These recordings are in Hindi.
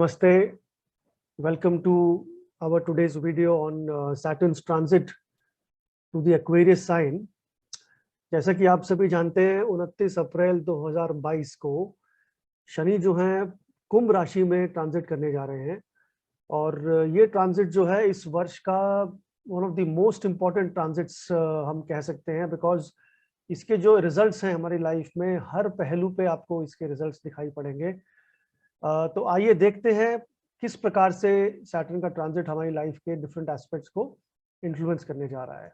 Namaste. Welcome to our today's video on Saturn's transit to the Aquarius sign. जैसा कि आप सभी जानते हैं 29 अप्रैल 2022 को शनि जो है कुंभ राशि में ट्रांजिट करने जा रहे हैं और ये ट्रांजिट जो है इस वर्ष का one of the most important transits हम कह सकते हैं, बिकॉज इसके जो रिजल्ट्स हैं हमारी लाइफ में हर पहलू पे आपको इसके रिजल्ट्स दिखाई पड़ेंगे। तो आइए देखते हैं किस प्रकार से सैटर्न का ट्रांजिट हमारी लाइफ के डिफरेंट एस्पेक्ट्स को इन्फ्लुएंस करने जा रहा है।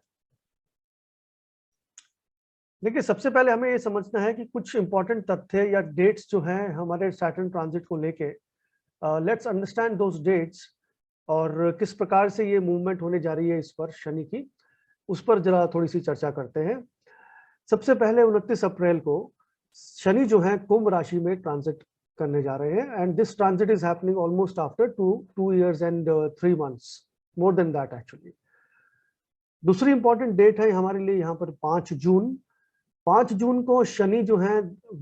देखिए, सबसे पहले हमें ये समझना है कि कुछ इंपॉर्टेंट तथ्य या डेट्स जो हैं हमारे सैटर्न ट्रांजिट को लेके, लेट्स अंडरस्टैंड दोस डेट्स और किस प्रकार से ये मूवमेंट होने जा रही है इस वर्ष शनि की, उस पर जरा थोड़ी सी चर्चा करते हैं। सबसे पहले 29 अप्रैल को शनि जो है कुंभ राशि में ट्रांजिट करने जा रहे हैं and this transit is happening almost after two years and 3 months, more than that actually. दूसरी इंपॉर्टेंट डेट है हमारे लिए यहाँ पर 5 जून को शनि जो है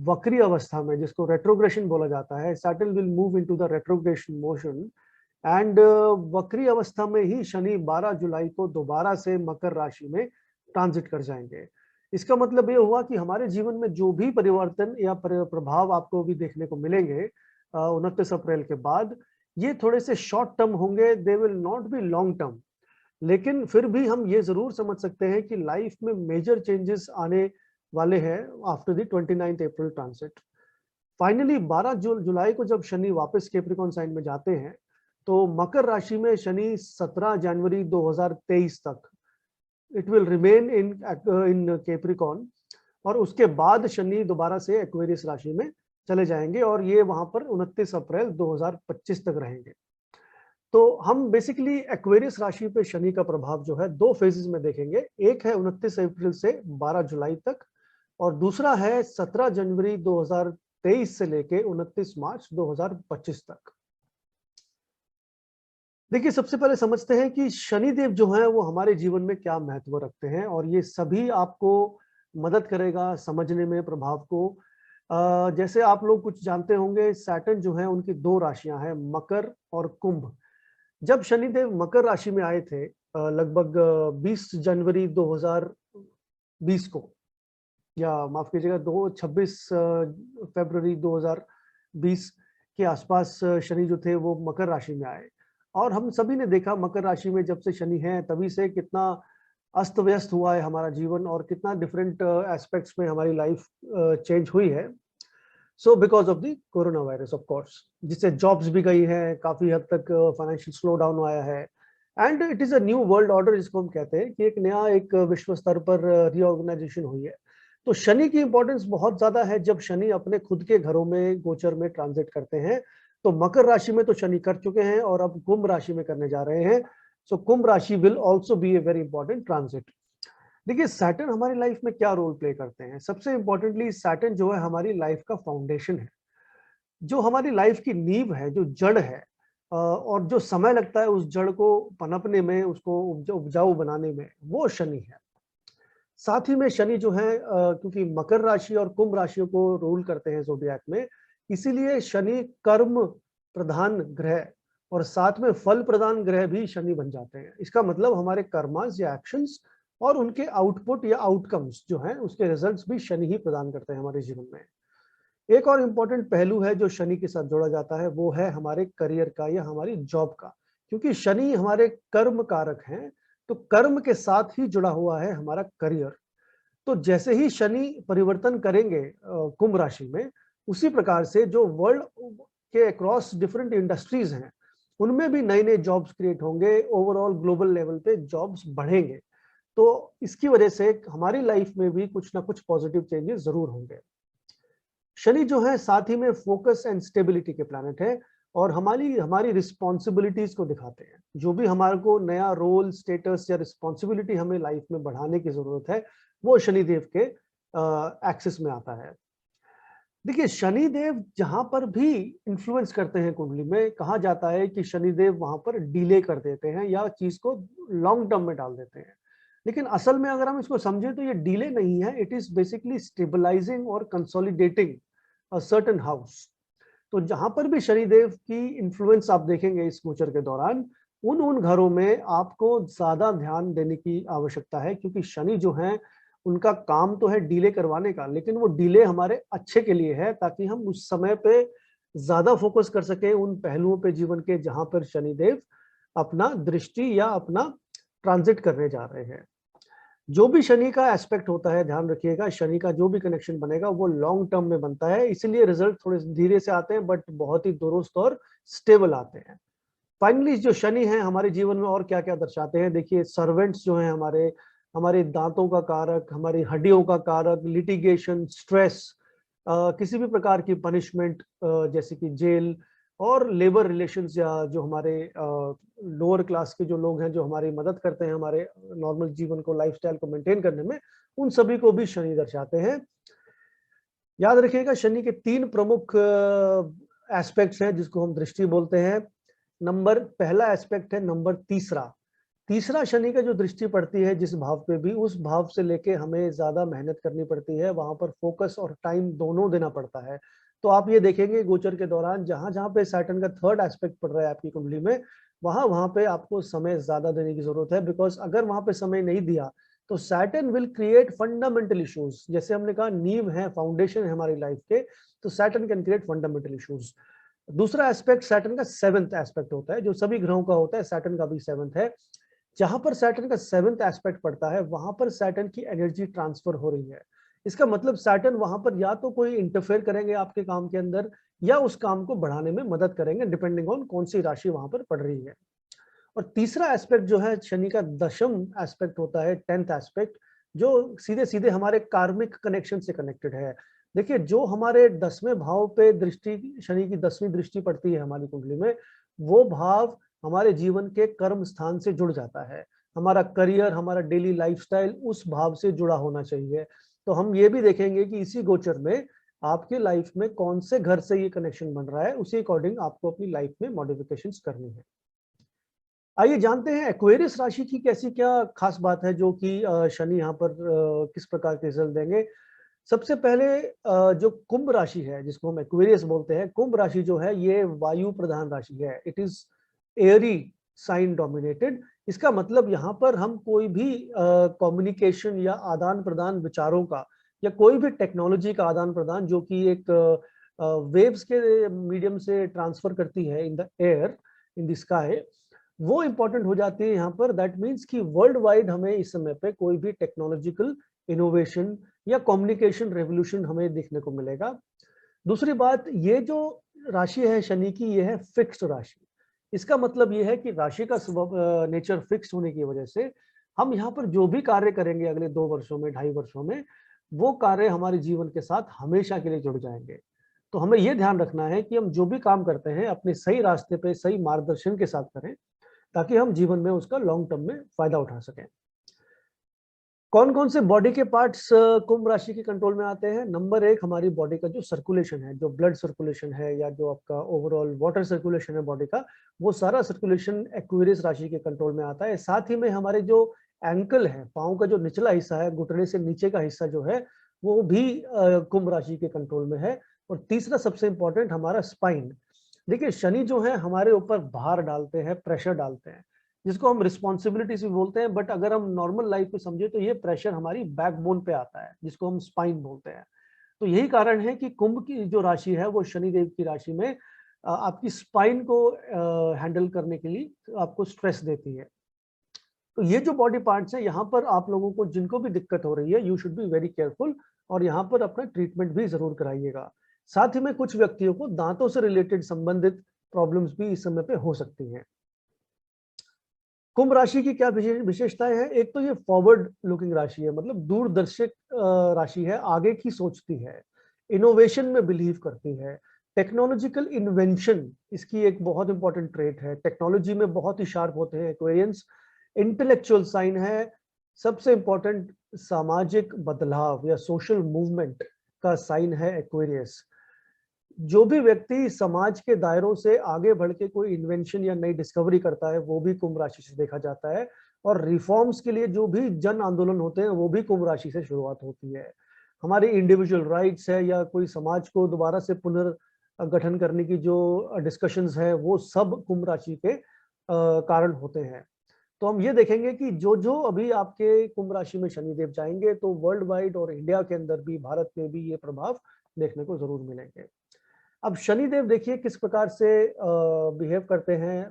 वक्री अवस्था में, जिसको रेट्रोग्रेशन बोला जाता है, Saturn will move into the retrogression motion and वक्री अवस्था में ही शनि 12 जुलाई को दोबारा से मकर राशि में ट्रांजिट कर जाएंगे। इसका मतलब ये हुआ कि हमारे जीवन में जो भी परिवर्तन या प्रभाव आपको भी देखने को मिलेंगे 29 अप्रैल के बाद, ये थोड़े से शॉर्ट टर्म होंगे, they will not be long term. लेकिन फिर भी हम ये जरूर समझ सकते हैं कि लाइफ में मेजर चेंजेस आने वाले हैं after the 29 April transit. Finally 12 जुलाई को जब शनि वापस कैप्रिकॉर्न साइन में जाते हैं तो मकर राशि में शनि 17 जनवरी 2023 तक it will remain in Capricorn और उसके बाद शनि दोबारा से एक्वेरियस राशि में चले जाएंगे और ये वहां पर 29 अप्रैल 2025 तक रहेंगे। तो हम बेसिकली एक्वेरियस राशि पे शनि का प्रभाव जो है दो फेजेस में देखेंगे। एक है 29 अप्रैल से 12 जुलाई तक और दूसरा है 17 जनवरी 2023 से लेके 29 मार्च 2025 तक। देखिए, सबसे पहले समझते हैं कि शनिदेव जो है वो हमारे जीवन में क्या महत्व रखते हैं और ये सभी आपको मदद करेगा समझने में प्रभाव को। जैसे आप लोग कुछ जानते होंगे, सैटर्न जो है उनकी दो राशियां हैं, मकर और कुंभ। जब शनिदेव मकर राशि में आए थे लगभग 20 जनवरी 2020 को, या माफ कीजिएगा 26 फरवरी 2020 के आसपास शनि जो थे वो मकर राशि में आए और हम सभी ने देखा मकर राशि में जब से शनि है तभी से कितना अस्त व्यस्त हुआ है हमारा जीवन और कितना डिफरेंट एस्पेक्ट्स में हमारी लाइफ चेंज हुई है। So because of the corona virus of course, जिससे जॉब्स भी गई हैं, काफी हद तक फाइनेंशियल स्लो डाउन आया है and it is a new world order जिसको हम कहते हैं कि एक नया एक विश्व स्तर पर रीऑर्गेनाइजेशन हुई है। तो शनि की इंपॉर्टेंस बहुत ज्यादा है। जब शनि अपने खुद के घरों में गोचर में ट्रांजिट करते हैं तो मकर राशि में तो शनि कर चुके हैं और अब कुंभ राशि में करने जा रहे हैं। सो कुंभ राशि will also be a very important transit. देखिए, सैटर्न हमारी लाइफ में क्या रोल प्ले करते हैं। सबसे इंपॉर्टेंटली सैटर्न जो है हमारी लाइफ का फाउंडेशन है, जो हमारी लाइफ की नींव है, जो जड़ है और जो समय लगता है उस जड़ को पनपने में, उसको उपजाऊ बनाने में, वो शनि है। साथ ही में शनि जो है क्योंकि मकर राशि और कुंभ राशियों को रूल करते हैं ज़ोडिएक में, इसीलिए शनि कर्म प्रधान ग्रह और साथ में फल प्रधान ग्रह भी शनि बन जाते हैं। इसका मतलब हमारे कर्मास या एक्शंस और उनके आउटपुट या आउटकम्स जो हैं उसके रिजल्ट्स भी शनि ही प्रदान करते हैं हमारे जीवन में। एक और इम्पोर्टेंट पहलू है जो शनि के साथ जोड़ा जाता है, वो है हमारे करियर का या हमारी जॉब का, क्योंकि शनि हमारे कर्म कारक हैं तो कर्म के साथ ही जुड़ा हुआ है हमारा करियर। तो जैसे ही शनि परिवर्तन करेंगे कुंभ राशि में, उसी प्रकार से जो वर्ल्ड के अक्रॉस डिफरेंट इंडस्ट्रीज हैं उनमें भी नए नए जॉब्स क्रिएट होंगे, ओवरऑल ग्लोबल लेवल पे जॉब्स बढ़ेंगे। तो इसकी वजह से हमारी लाइफ में भी कुछ ना कुछ पॉजिटिव चेंजेस जरूर होंगे। शनि जो है साथ ही में फोकस एंड स्टेबिलिटी के प्लैनेट है और हमारी रिस्पॉन्सिबिलिटीज को दिखाते हैं। जो भी हमारे को नया रोल, स्टेटस या रिस्पॉन्सिबिलिटी हमें लाइफ में बढ़ाने की जरूरत है, वो शनिदेव के एक्सिस में आता है। देखिए, शनिदेव जहां पर भी इन्फ्लुएंस करते हैं कुंडली में, कहा जाता है कि शनिदेव वहां पर डिले कर देते हैं या चीज को लॉन्ग टर्म में डाल देते हैं। लेकिन असल में अगर हम इसको समझें तो ये डिले नहीं है, इट इज बेसिकली स्टेबलाइजिंग और कंसोलिडेटिंग अ सर्टेन हाउस। तो जहां पर भी शनिदेव की इन्फ्लुएंस आप देखेंगे इस गोचर के दौरान, उन घरों में आपको ज्यादा ध्यान देने की आवश्यकता है, क्योंकि शनि जो है उनका काम तो है डिले करवाने का, लेकिन वो डिले हमारे अच्छे के लिए है, ताकि हम उस समय पे ज्यादा फोकस कर सके उन पहलुओं पे जीवन के जहां पर शनिदेव अपना दृष्टि या अपना ट्रांजिट करने जा रहे हैं। जो भी शनि का एस्पेक्ट होता है, ध्यान रखिएगा, शनि का जो भी कनेक्शन बनेगा वो लॉन्ग टर्म में बनता है, इसीलिए रिजल्ट थोड़े धीरे से आते हैं, बट बहुत ही दुरुस्त और स्टेबल आते हैं। फाइनली जो शनि है हमारे जीवन में और क्या क्या दर्शाते हैं, देखिए सर्वेंट्स जो हैं हमारे, हमारे दांतों का कारक, हमारी हड्डियों का कारक, लिटिगेशन, स्ट्रेस, किसी भी प्रकार की पनिशमेंट जैसे कि जेल, और लेबर रिलेशंस, या जो हमारे लोअर क्लास के जो लोग हैं जो हमारी मदद करते हैं हमारे नॉर्मल जीवन को, लाइफस्टाइल को मेंटेन करने में, उन सभी को भी शनि दर्शाते हैं। याद रखिएगा शनि के 3 प्रमुख एस्पेक्ट्स हैं जिसको हम दृष्टि बोलते हैं। नंबर पहला एस्पेक्ट है नंबर तीसरा। तीसरा शनि का जो दृष्टि पड़ती है जिस भाव पे भी, उस भाव से लेके हमें ज्यादा मेहनत करनी पड़ती है, वहां पर फोकस और टाइम दोनों देना पड़ता है। तो आप ये देखेंगे गोचर के दौरान जहां जहां पे सैटर्न का थर्ड एस्पेक्ट पड़ रहा है आपकी कुंडली में, वहां वहां पे आपको समय ज्यादा देने की जरूरत है, बिकॉज अगर वहां पे समय नहीं दिया तो Saturn will create fundamental issues. जैसे हमने कहा नींव है, फाउंडेशन है हमारी लाइफ के, तो Saturn can create fundamental issues. दूसरा एस्पेक्ट सैटर्न का 7th एस्पेक्ट होता है, जो सभी ग्रहों का होता है, सैटर्न का भी 7th है। जहां पर सैटर्न का 7th एस्पेक्ट पड़ता है वहां पर सैटर्न की एनर्जी ट्रांसफर हो रही है। इसका मतलब सैटर्न वहां पर या तो कोई इंटरफेयर करेंगे आपके काम के अंदर, या उस काम को बढ़ाने में मदद करेंगे, डिपेंडिंग ऑन कौन सी राशि वहां पर पड़ रही है। और तीसरा एस्पेक्ट जो है शनि का 10th एस्पेक्ट होता है, 10th एस्पेक्ट, जो सीधे सीधे हमारे कार्मिक कनेक्शन से कनेक्टेड है। देखिए जो हमारे 10वें भाव पे दृष्टि, शनि की 10वीं दृष्टि पड़ती है हमारी कुंडली में, वो भाव हमारे जीवन के कर्म स्थान से जुड़ जाता है। हमारा करियर, हमारा डेली लाइफस्टाइल उस भाव से जुड़ा होना चाहिए। तो हम ये भी देखेंगे कि इसी गोचर में आपके लाइफ में कौन से घर से ये कनेक्शन बन रहा है, उसी अकॉर्डिंग आपको अपनी लाइफ में मॉडिफिकेशंस करनी है। आइए जानते हैं एक्वेरियस राशि की कैसी क्या खास बात है, जो कि शनि यहाँ पर किस प्रकार के रिजल्ट देंगे। सबसे पहले जो कुंभ राशि है जिसको हम एक्वेरियस बोलते हैं, कुंभ राशि जो है ये वायु प्रधान राशि है। It is airy sign dominated. इसका मतलब यहाँ पर हम कोई भी कम्युनिकेशन या आदान प्रदान विचारों का, या कोई भी टेक्नोलॉजी का आदान प्रदान जो कि एक वेव्स के मीडियम से ट्रांसफर करती है in the air, in the sky, वो इंपॉर्टेंट हो जाती है यहाँ पर। दैट मीन्स कि वर्ल्ड वाइड हमें इस समय पे कोई भी टेक्नोलॉजिकल इनोवेशन या कम्युनिकेशन रेवोल्यूशन हमें देखने को मिलेगा। दूसरी बात, ये जो राशि है शनि की, ये है फिक्स्ड राशि। इसका मतलब ये है कि राशि का नेचर फिक्स होने की वजह से हम यहाँ पर जो भी कार्य करेंगे अगले 2 वर्षों में, 2.5 वर्षों में, वो कार्य हमारे जीवन के साथ हमेशा के लिए जुड़ जाएंगे। तो हमें ये ध्यान रखना है कि हम जो भी काम करते हैं अपने सही रास्ते पे सही मार्गदर्शन के साथ करें, ताकि हम जीवन में उसका लॉन्ग टर्म में फायदा उठा सकें। कौन कौन से बॉडी के पार्ट्स कुंभ राशि के कंट्रोल में आते हैं। नंबर 1, हमारी बॉडी का जो सर्कुलेशन है, जो ब्लड सर्कुलेशन है, या जो आपका ओवरऑल वाटर सर्कुलेशन है बॉडी का, वो सारा सर्कुलेशन एक्वेरियस राशि के कंट्रोल में आता है। साथ ही में हमारे जो एंकल है, पाँव का जो निचला हिस्सा है, घुटने से नीचे का हिस्सा जो है, वो भी कुंभ राशि के कंट्रोल में है। और तीसरा सबसे इंपॉर्टेंट, हमारा स्पाइन। देखिए शनि जो है हमारे ऊपर भार डालते हैं, प्रेशर डालते हैं, जिसको हम रिस्पॉन्सिबिलिटीज भी बोलते हैं, बट अगर हम नॉर्मल लाइफ में समझे तो ये प्रेशर हमारी बैकबोन पे आता है, जिसको हम स्पाइन बोलते हैं। तो यही कारण है कि कुंभ की जो राशि है वो शनिदेव की राशि में आपकी स्पाइन को हैंडल करने के लिए आपको स्ट्रेस देती है। तो ये जो बॉडी पार्ट्स है, यहाँ पर आप लोगों को जिनको भी दिक्कत हो रही है, you should be very careful, और यहाँ पर अपना ट्रीटमेंट भी जरूर कराइएगा। साथ ही में कुछ व्यक्तियों को दांतों से रिलेटेड संबंधित प्रॉब्लम्स भी इस समय पे हो सकती हैं। कुंभ राशि की क्या विशेषताएं हैं। एक तो ये फॉरवर्ड लुकिंग राशि है, मतलब दूरदर्शक राशि है, आगे की सोचती है, इनोवेशन में बिलीव करती है, टेक्नोलॉजिकल इन्वेंशन इसकी एक बहुत इंपॉर्टेंट ट्रेट है, टेक्नोलॉजी में बहुत ही शार्प होते हैं एक्वेरियंस। इंटेलेक्चुअल साइन है, सबसे इंपॉर्टेंट सामाजिक बदलाव या सोशल मूवमेंट का साइन है एक्वेरियस। जो भी व्यक्ति समाज के दायरों से आगे बढ़ के कोई इन्वेंशन या नई डिस्कवरी करता है, वो भी कुंभ राशि से देखा जाता है। और रिफॉर्म्स के लिए जो भी जन आंदोलन होते हैं, वो भी कुंभ राशि से शुरुआत होती है। हमारी इंडिविजुअल राइट्स है, या कोई समाज को दोबारा से गठन करने की जो डिस्कशंस है वो सब कुंभ राशि के कारण होते हैं। तो हम ये देखेंगे कि जो अभी आपके कुंभ राशि में शनिदेव जाएंगे तो वर्ल्ड वाइड और इंडिया के अंदर भी, भारत में भी ये प्रभाव देखने को जरूर मिलेंगे। अब शनिदेव देखिए किस प्रकार से बिहेव करते हैं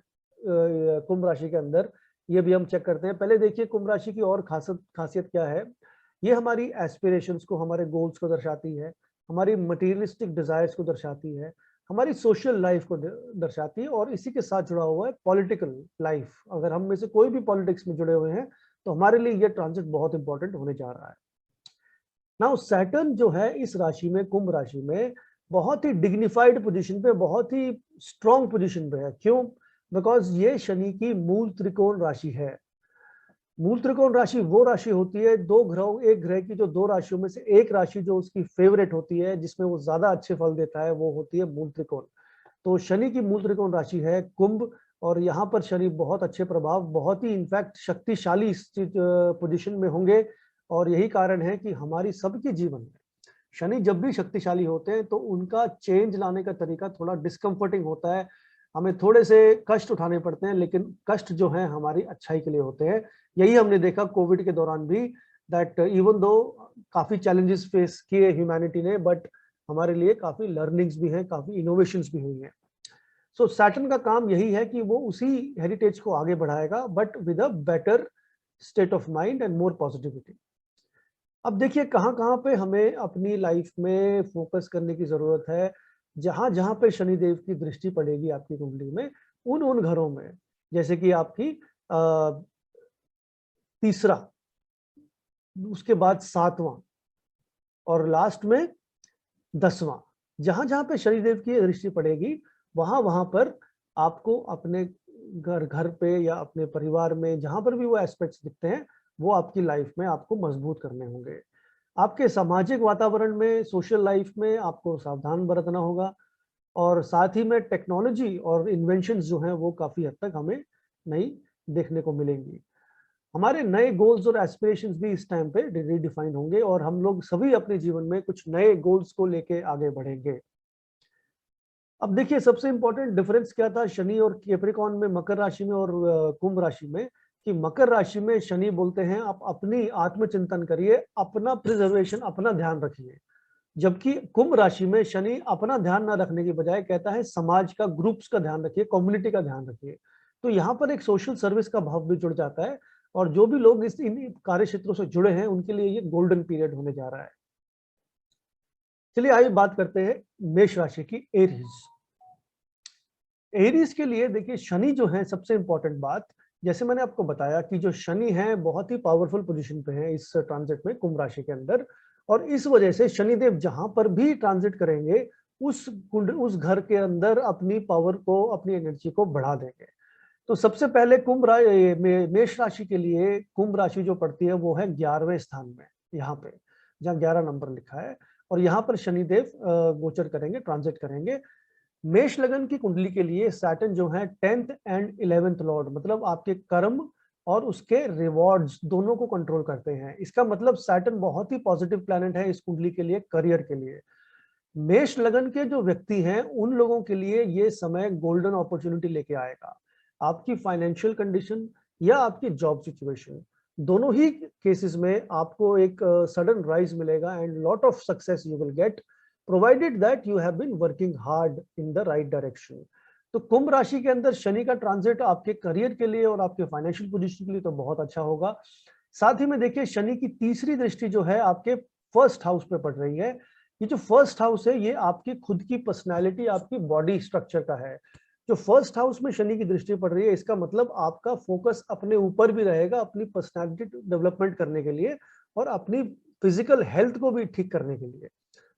कुंभ राशि के अंदर, ये भी हम चेक करते हैं। पहले देखिए कुंभ राशि की और खासियत क्या है। ये हमारी एस्पिरेशंस को, हमारे गोल्स को दर्शाती है, हमारी मटेरियलिस्टिक डिजायर्स को दर्शाती है, हमारी सोशल लाइफ को दर्शाती है, और इसी के साथ जुड़ा हुआ है पॉलिटिकल लाइफ। अगर हम में से कोई भी पॉलिटिक्स में जुड़े हुए हैं तो हमारे लिए ये ट्रांजिट बहुत इंपॉर्टेंट होने जा रहा है। नाउ सैटर्न जो है इस राशि में, कुंभ राशि में, बहुत ही डिग्निफाइड पोजीशन पे, बहुत ही स्ट्रॉन्ग पोजीशन पे है। क्यों? बिकॉज ये शनि की मूल त्रिकोण राशि है। मूल त्रिकोण राशि वो राशि होती है, दो ग्रहों, एक ग्रह की जो दो राशियों में से एक राशि जो उसकी फेवरेट होती है, जिसमें वो ज्यादा अच्छे फल देता है, वो होती है मूल त्रिकोण। तो शनि की मूल त्रिकोण राशि है कुंभ, और यहाँ पर शनि बहुत अच्छे प्रभाव, बहुत ही इनफैक्ट शक्तिशाली पोजीशन में होंगे। और यही कारण है कि हमारी सबके जीवन में शनि जब भी शक्तिशाली होते हैं तो उनका चेंज लाने का तरीका थोड़ा डिस्कम्फर्टिंग होता है, हमें थोड़े से कष्ट उठाने पड़ते हैं, लेकिन कष्ट जो है हमारी अच्छाई के लिए होते हैं। यही हमने देखा कोविड के दौरान भी, दैट इवन दो काफी चैलेंजेस फेस किए ह्यूमैनिटी ने, बट हमारे लिए काफी लर्निंग्स भी हैं, काफी इनोवेशंस भी हुई हैं। सो सैटर्न का काम यही है कि वो उसी हेरिटेज को आगे बढ़ाएगा, but with a better state of mind and more positivity. अब देखिए कहाँ कहाँ पे हमें अपनी लाइफ में फोकस करने की जरूरत है। जहां जहां पे शनिदेव की दृष्टि पड़ेगी आपकी कुंडली में, उन उन घरों में, जैसे कि आपकी तीसरा, उसके बाद सातवां, और लास्ट में 10वां, जहां जहां पे शनिदेव की दृष्टि पड़ेगी, वहां वहां पर आपको अपने घर घर पे या अपने परिवार में जहां पर भी वो एस्पेक्ट्स दिखते हैं, वो आपकी लाइफ में आपको मजबूत करने होंगे। आपके सामाजिक वातावरण में, सोशल लाइफ में आपको सावधान बरतना होगा, और साथ ही में टेक्नोलॉजी और इन्वेंशंस जो हैं वो काफी हद तक हमें नई देखने को मिलेंगी। हमारे नए गोल्स और एस्पिरेशंस भी इस टाइम पे रीडिफाइन होंगे, और हम लोग सभी अपने जीवन में कुछ नए गोल्स को लेके आगे बढ़ेंगे। अब देखिए सबसे इंपॉर्टेंट डिफरेंस क्या था शनि और कैप्रिकॉर्न में, मकर राशि में और कुंभ राशि में, कि मकर राशि में शनि बोलते हैं आप अपनी आत्मचिंतन करिए, अपना प्रिजर्वेशन, अपना ध्यान रखिए। जबकि कुंभ राशि में शनि अपना ध्यान ना रखने की बजाय कहता है समाज का, ग्रुप्स का ध्यान रखिए, कम्युनिटी का ध्यान रखिए। तो यहाँ पर एक सोशल सर्विस का भाव भी जुड़ जाता है, और जो भी लोग इस इन कार्य क्षेत्रों से जुड़े हैं उनके लिए ये गोल्डन पीरियड होने जा रहा है। चलिए आइए बात करते हैं मेष राशि की, एरीज। एरीज के लिए देखिए शनि जो है, सबसे इंपॉर्टेंट बात, जैसे मैंने आपको बताया कि जो शनि है बहुत ही पावरफुल पोजीशन पे है इस ट्रांजिट में कुंभ राशि के अंदर, और इस वजह से शनिदेव जहां पर भी ट्रांजिट करेंगे उस घर के अंदर अपनी पावर को, अपनी एनर्जी को बढ़ा देंगे। तो सबसे पहले मेष राशि के लिए कुंभ राशि जो पड़ती है वो है 11वें स्थान में, यहाँ पे जहाँ 11 नंबर लिखा है, और यहाँ पर शनिदेव गोचर करेंगे, ट्रांजिट करेंगे। मेष लगन की कुंडली के लिए सैटर्न जो है 10th एंड 11th लॉर्ड, मतलब आपके कर्म और उसके रिवॉर्ड्स दोनों को कंट्रोल करते हैं। इसका मतलब सैटर्न बहुत ही पॉजिटिव प्लैनेट है इस कुंडली के लिए, करियर के लिए। मेष लगन के जो व्यक्ति हैं उन लोगों के लिए ये समय गोल्डन अपॉर्चुनिटी लेके आएगा। आपकी फाइनेंशियल कंडीशन या आपकी जॉब सिचुएशन, दोनों ही केसेस में आपको एक सडन राइज मिलेगा, and lot of success you will get, provided that you have been working hard in the right direction. तो कुंभ राशि के अंदर शनि का ट्रांजिट आपके करियर के लिए और आपके फाइनेंशियल पोजीशन के लिए तो बहुत अच्छा होगा। साथ ही में देखिए शनि की तीसरी दृष्टि जो है आपके फर्स्ट हाउस पे पड़ रही है। ये जो फर्स्ट हाउस है ये आपकी खुद की पर्सनैलिटी, आपकी बॉडी स्ट्रक्चर का है। जो फर्स्ट हाउस में शनि की दृष्टि पड़ रही है, इसका मतलब आपका फोकस अपने ऊपर भी रहेगा, अपनी पर्सनैलिटी डेवलपमेंट करने के लिए और अपनी फिजिकल हेल्थ को भी ठीक करने के लिए।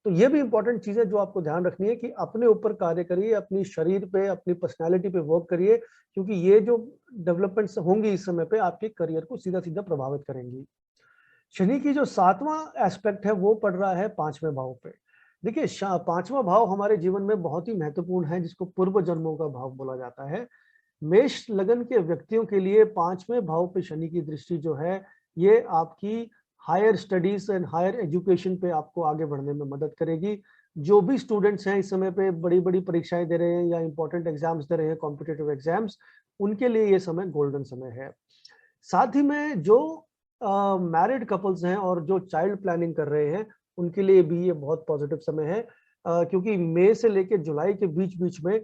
तो ये भी इंपॉर्टेंट चीज है जो आपको ध्यान रखनी है कि अपने ऊपर कार्य करिए, अपनी शरीर पे, अपनी पर्सनैलिटी पे वर्क करिए, क्योंकि ये जो डेवलपमेंट्स होंगी इस समय पे आपके करियर को सीधा सीधा प्रभावित करेंगी। शनि की जो 7वां एस्पेक्ट है वो पड़ रहा है 5वें भाव पे। देखिए 5वां भाव हमारे जीवन में बहुत ही महत्वपूर्ण है, जिसको पूर्व जन्मों का भाव बोला जाता है। मेष लगन के व्यक्तियों के लिए 5वें भाव पे शनि की दृष्टि जो है, ये आपकी higher studies and higher education पे आपको आगे बढ़ने में मदद करेगी। जो भी स्टूडेंट्स हैं इस समय पे बड़ी-बड़ी परीक्षाएँ दे रहे हैं या इम्पोर्टेंट एग्ज़ाम्स दे रहे हैं, कॉम्पिटिटिव एग्ज़ाम्स, उनके लिए ये समय गोल्डन समय है। साथ ही में जो मैरिड कपल्स हैं और जो चाइल्ड प्लानिंग कर रहे हैं, उनके लिए भी ये बहुत पॉजिटिव समय है। क्योंकि मई से लेके जुलाई के बीच-बीच में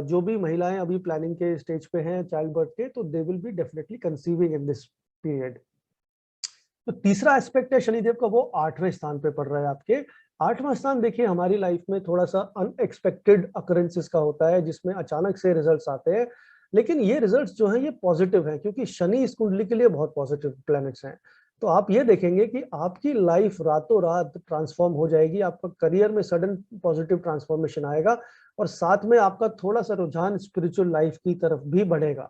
जो भी महिलाएँ अभी प्लानिंग के स्टेज पे हैं चाइल्ड बर्थ के, तो they will be definitely conceiving in this period. तो तीसरा एस्पेक्ट है शनिदेव का, वो 8वें स्थान पे पड़ रहा है आपके। 8वां स्थान देखिए हमारी लाइफ में थोड़ा-सा अनएक्सपेक्टेड अकरेंसेस का होता है, जिसमें अचानक से रिजल्ट्स आते हैं। लेकिन ये रिजल्ट्स जो हैं ये पॉजिटिव हैं, क्योंकि शनि इस कुंडली के लिए बहुत पॉजिटिव प्लैनेट्स हैं। तो आप ये देखेंगे कि आपकी लाइफ रातों-रात ट्रांसफॉर्म हो जाएगी, आपका करियर में सडन पॉजिटिव ट्रांसफॉर्मेशन आएगा और साथ में आपका थोड़ा-सा रुझान स्पिरिचुअल लाइफ की तरफ भी बढ़ेगा।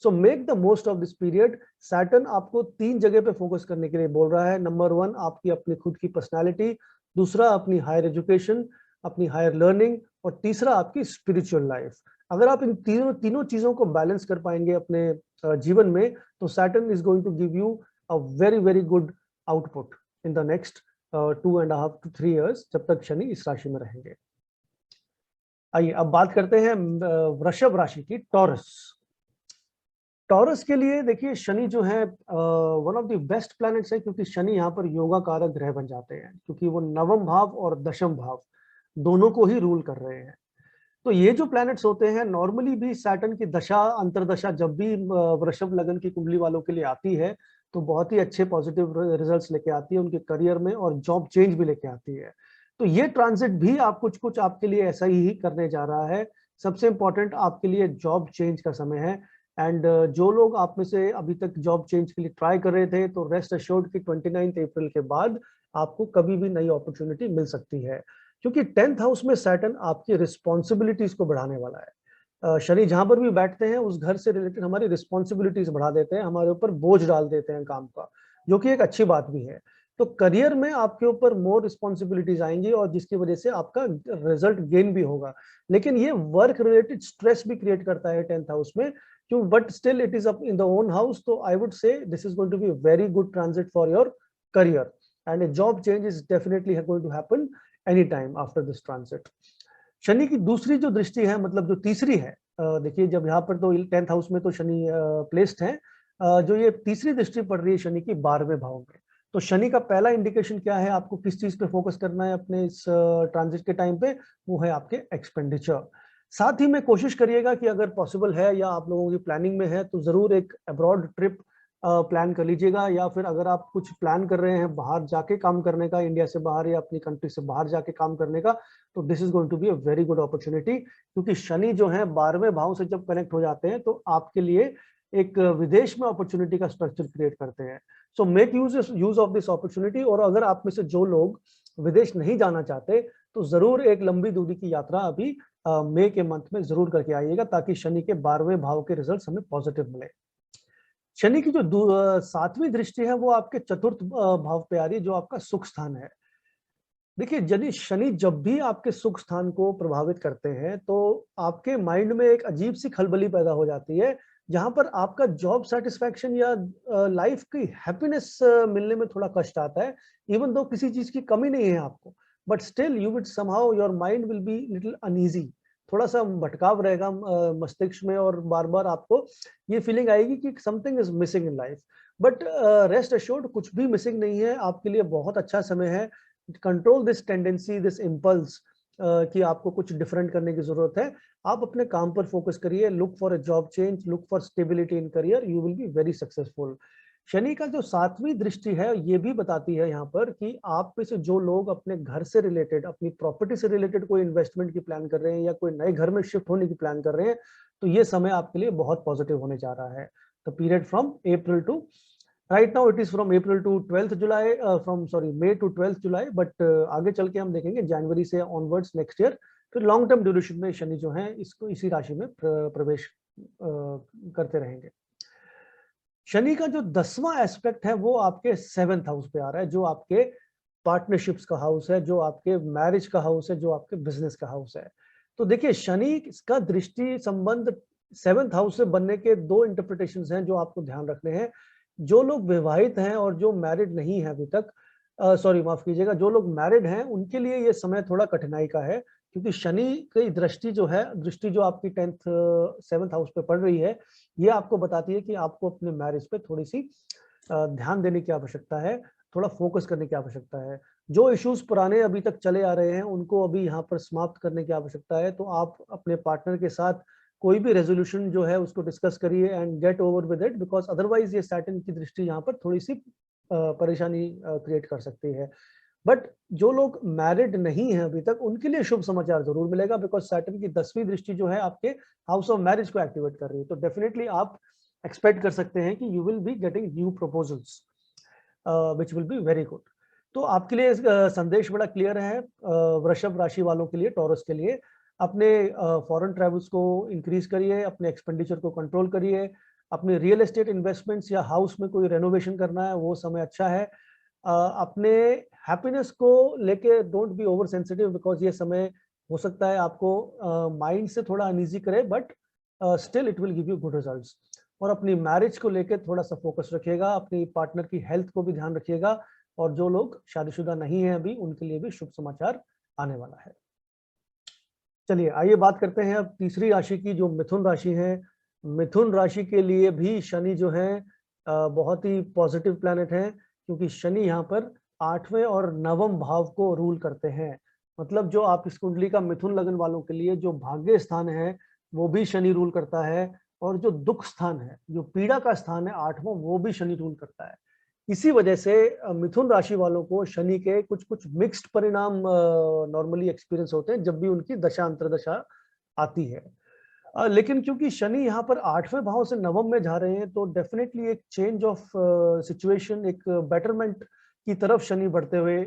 So make the most of this period. Saturn आपको 3 जगह पे फोकस करने के लिए बोल रहा है। नंबर 1 आपकी अपनी खुद की पर्सनैलिटी, दूसरा अपनी हायर एजुकेशन, अपनी हायर लर्निंग और तीसरा आपकी स्पिरिचुअल लाइफ। अगर आप इन तीनों तीनों चीज़ों को बैलेंस कर पाएँगे अपने जीवन में, तो Saturn is going to give you a very, very good output in the next 2 and a half to 3 years, जब तक शनि इस राशि में रहेंगे। आइए अब बात करते हैं वृषभ राशि की, टॉरस। टॉरस के लिए देखिए शनि जो है one of the best planets है, क्योंकि शनि यहाँ पर योगा कारक ग्रह बन जाते हैं, क्योंकि वो नवम भाव और दशम भाव दोनों को ही रूल कर रहे हैं। तो ये जो प्लैनेट्स होते हैं नॉर्मली भी सैटर्न की दशा अंतर्दशा जब भी वृषभ लगन की कुंडली वालों के लिए आती है, तो बहुत ही अच्छे पॉजिटिव रिजल्ट्स लेके आती है उनके करियर में और जॉब चेंज भी लेके आती है। तो ये ट्रांजिट भी आप कुछ कुछ आपके लिए ऐसा ही करने जा रहा है। सबसे इंपॉर्टेंट आपके लिए जॉब चेंज का समय है। एंड जो लोग आप में से अभी तक जॉब चेंज के लिए ट्राई कर रहे थे, तो रेस्ट अश्योर्ड कि 29 अप्रैल के बाद आपको कभी भी नई अपॉर्चुनिटी मिल सकती है, क्योंकि 10th हाउस में सैटर्न आपकी रिस्पॉन्सिबिलिटीज को बढ़ाने वाला है। शनि जहां पर भी बैठते हैं उस घर से रिलेटेड हमारी रिस्पॉन्सिबिलिटीज बढ़ा देते हैं, हमारे ऊपर बोझ डाल देते हैं काम का, जो कि एक अच्छी बात भी है। तो करियर में आपके ऊपर मोर रिस्पॉन्सिबिलिटीज आएंगी और जिसकी वजह से आपका रिजल्ट गेन भी होगा। लेकिन ये वर्क रिलेटेड स्ट्रेस भी क्रिएट करता है 10th हाउस में, क्यों, but still it is up in the own house. तो I would say this is going to be very good transit for your career and a job change is definitely going to happen any time after this transit. Shani की दूसरी जो दृष्टि है, मतलब जो तीसरी है, देखिए जब यहाँ पर तो 10th हाउस में तो शनि प्लेस्ड है, जो ये तीसरी दृष्टि पड़ रही है शनि की 12वें भाव में। तो शनि का पहला इंडिकेशन क्या है, आपको किस चीज पे फोकस करना है अपने इस ट्रांजिट के टाइम पे, वो है आपके एक्सपेंडिचर। साथ ही में कोशिश करिएगा कि अगर पॉसिबल है या आप लोगों की प्लानिंग में है, तो जरूर एक अब्रॉड ट्रिप प्लान कर लीजिएगा, या फिर अगर आप कुछ प्लान कर रहे हैं बाहर जाके काम करने का, इंडिया से बाहर या अपनी कंट्री से बाहर जाके काम करने का, तो this is going to be a very good opportunity. क्योंकि शनि जो है 12वें भाव से जब कनेक्ट हो जाते हैं, तो आपके लिए एक विदेश में अपॉर्चुनिटी का स्ट्रक्चर क्रिएट करते हैं। So make use of this opportunity. और अगर आप में से जो लोग विदेश नहीं जाना चाहते, तो जरूर एक लंबी दूरी की यात्रा अभी मई के मंथ में जरूर करके आइएगा, ताकि शनि के 12वें भाव के रिजल्ट हमें पॉजिटिव मिले। शनि की जो 7वीं दृष्टि है वो आपके चतुर्थ भाव पे आ रही है, जो आपका सुख स्थान है। देखिए यदि शनि जब भी आपके सुख स्थान को प्रभावित करते हैं, तो आपके माइंड में एक अजीब सी खलबली पैदा हो जाती है, जहां पर आपका जॉब सेटिस्फैक्शन या लाइफ की हैप्पीनेस मिलने में थोड़ा कष्ट आता है। इवन दो किसी चीज की कमी नहीं है आपको, but still you will somehow your mind will be little uneasy. थोड़ा सा भटकाव रहेगा मस्तिष्क में, और बार बार आपको ये फीलिंग आएगी कि something is missing in life. But rest assured, कुछ भी मिसिंग नहीं है, आपके लिए बहुत अच्छा समय है। Control this tendency, this impulse कि आपको कुछ डिफरेंट करने की जरूरत है। आप अपने काम पर फोकस करिए, look for a job change, look for stability in career, you will be very successful. Shani का जो 7वीं दृष्टि है ये भी बताती है यहाँ पर कि आप में से जो लोग अपने घर से रिलेटेड, अपनी प्रॉपर्टी से रिलेटेड कोई इन्वेस्टमेंट की प्लान कर रहे हैं या कोई नए घर में शिफ्ट होने की प्लान कर रहे हैं, तो ये समय आपके लिए बहुत पॉजिटिव होने जा रहा है। The period from April to, right now it is from April to 12th July, from sorry May to 12th July, but आगे चल के हम देखेंगे जनवरी से ऑनवर्ड्स नेक्स्ट ईयर, फिर लॉन्ग टर्म ड्यूरेशन में शनि जो है इसको इसी राशि में प्रवेश करते रहेंगे। शनि का जो 10वां एस्पेक्ट है वो आपके 7th हाउस पे आ रहा है, जो आपके पार्टनरशिप्स का हाउस है, जो आपके मैरिज का हाउस है, जो आपके बिजनेस का हाउस है। तो देखिए शनि का दृष्टि संबंध 7th हाउस से बनने के दो इंटरप्रिटेशंस हैं जो आपको ध्यान रखने हैं। जो लोग विवाहित हैं और जो मैरिड नहीं है अभी तक, सॉरी माफ कीजिएगा, जो लोग मैरिड हैं उनके लिए ये समय थोड़ा कठिनाई का है, क्योंकि शनि की दृष्टि जो है, दृष्टि जो आपकी 10th 7th हाउस पे पड़ रही है, ये आपको बताती है कि आपको अपने मैरिज पे थोड़ी सी ध्यान देने की आवश्यकता है, थोड़ा फोकस करने की आवश्यकता है। जो इश्यूज पुराने अभी तक चले आ रहे हैं उनको अभी यहाँ पर समाप्त करने की आवश्यकता है। तो आप अपने पार्टनर के साथ कोई भी रेजोल्यूशन जो है उसको डिस्कस करिए and get over with it, because otherwise ये सैटर्न की दृष्टि यहाँ पर थोड़ी सी परेशानी क्रिएट कर सकती है। बट जो लोग मैरिड नहीं है अभी तक, उनके लिए शुभ समाचार जरूर मिलेगा, बिकॉज सैटर्न की 10वीं दृष्टि जो है आपके हाउस ऑफ मैरिज को एक्टिवेट कर रही है। तो डेफिनेटली आप एक्सपेक्ट कर सकते हैं कि you will be getting new proposals which will be very good. तो आपके लिए संदेश बड़ा क्लियर है वृषभ राशि वालों के लिए, टॉरस के लिए। अपने फॉरेन ट्रैवल्स को इंक्रीज करिए, अपने एक्सपेंडिचर को कंट्रोल करिए, अपने रियल एस्टेट इन्वेस्टमेंट्स या हाउस में कोई रेनोवेशन करना है वो समय अच्छा है। अपने हैप्पीनेस को लेके don't be over sensitive, because ये समय हो सकता है आपको माइंड से थोड़ा अनईजी करे, but still it will give you good results. और अपनी मैरिज को लेके थोड़ा सा फोकस रखिएगा, अपनी पार्टनर की हेल्थ को भी ध्यान रखिएगा। और जो लोग शादीशुदा नहीं है अभी, उनके लिए भी शुभ समाचार आने वाला है। चलिए आइए बात करते हैं अब तीसरी राशि की, जो मिथुन राशि है। मिथुन राशि के लिए भी शनि जो है बहुत ही पॉजिटिव प्लैनेट है, क्योंकि शनि यहाँ पर 8वें और 9वें भाव को रूल करते हैं। मतलब जो आप इस कुंडली का मिथुन लगन वालों के लिए जो भाग्य स्थान है वो भी शनि रूल करता है, और जो दुख स्थान है, जो पीड़ा का स्थान है 8वां, वो भी शनि रूल करता है। इसी वजह से मिथुन राशि वालों को शनि के कुछ कुछ मिक्स्ड परिणाम नॉर्मली एक्सपीरियंस होते हैं जब भी उनकी दशा अंतर्दशा आती है। लेकिन क्योंकि शनि यहाँ पर 8वें भाव से 9वें में जा रहे हैं, तो डेफिनेटली एक चेंज ऑफ सिचुएशन, एक बेटरमेंट की तरफ शनि बढ़ते हुए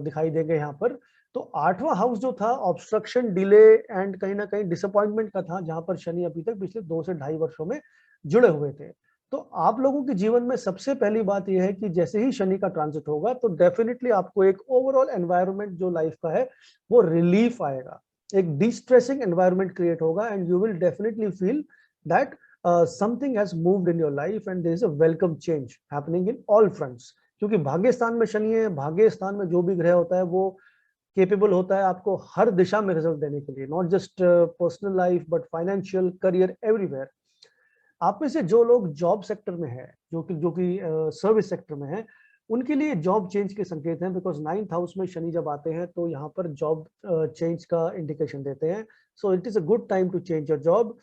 दिखाई देंगे यहाँ पर। तो 8वां हाउस जो था ऑब्स्ट्रक्शन, डिले एंड कहीं ना कहीं डिसअपॉइंटमेंट का था, जहां पर शनि अभी तक पिछले 2 से 2.5 वर्षों में जुड़े हुए थे। तो आप लोगों के जीवन में सबसे पहली बात यह है कि जैसे ही शनि का ट्रांजिट होगा तो डेफिनेटली आपको एक ओवरऑल एनवायरनमेंट जो लाइफ का है वो रिलीफ आएगा, एक डिस्ट्रेसिंग एनवायरनमेंट क्रिएट होगा, and you will definitely feel that something has moved in your life and there is a welcome change happening in all fronts. क्योंकि भाग्य स्थान में शनि है, भाग्य स्थान में जो भी ग्रह होता है वो केपेबल होता है आपको हर दिशा में रिजल्ट देने के लिए, not just personal life but financial, career, everywhere. आप में से जो लोग जॉब सेक्टर में है, जो कि सर्विस सेक्टर में है, उनके लिए जॉब चेंज के संकेत हैं, बिकॉज 9th हाउस में शनि जब आते हैं तो यहाँ पर जॉब चेंज का इंडिकेशन देते हैं। So it is a good time to change your job.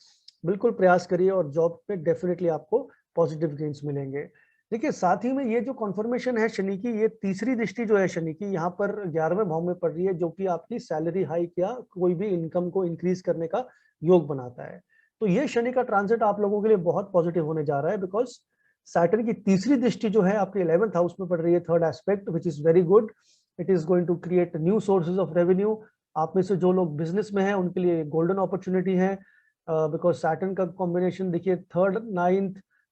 बिल्कुल प्रयास करिए और जॉब में डेफिनेटली आपको पॉजिटिव गेन्स मिलेंगे। देखिए साथ ही में ये जो कॉन्फर्मेशन है शनि की, ये तीसरी दृष्टि जो है शनि की यहाँ पर 11वें भाव में पड़ रही है, जो कि आपकी सैलरी हाइक या कोई भी इनकम को इंक्रीज करने का योग बनाता है। तो ये शनि का ट्रांजिट आप लोगों के लिए बहुत पॉजिटिव होने जा रहा है, बिकॉज सैटर्न की तीसरी दृष्टि जो है आपके 11th हाउस में पड़ रही है, third aspect, which is very good. It is going to create new sources of revenue. आप में से जो लोग बिजनेस में हैं उनके लिए गोल्डन अपॉर्चुनिटी है, बिकॉज सैटर्न का कॉम्बिनेशन देखिए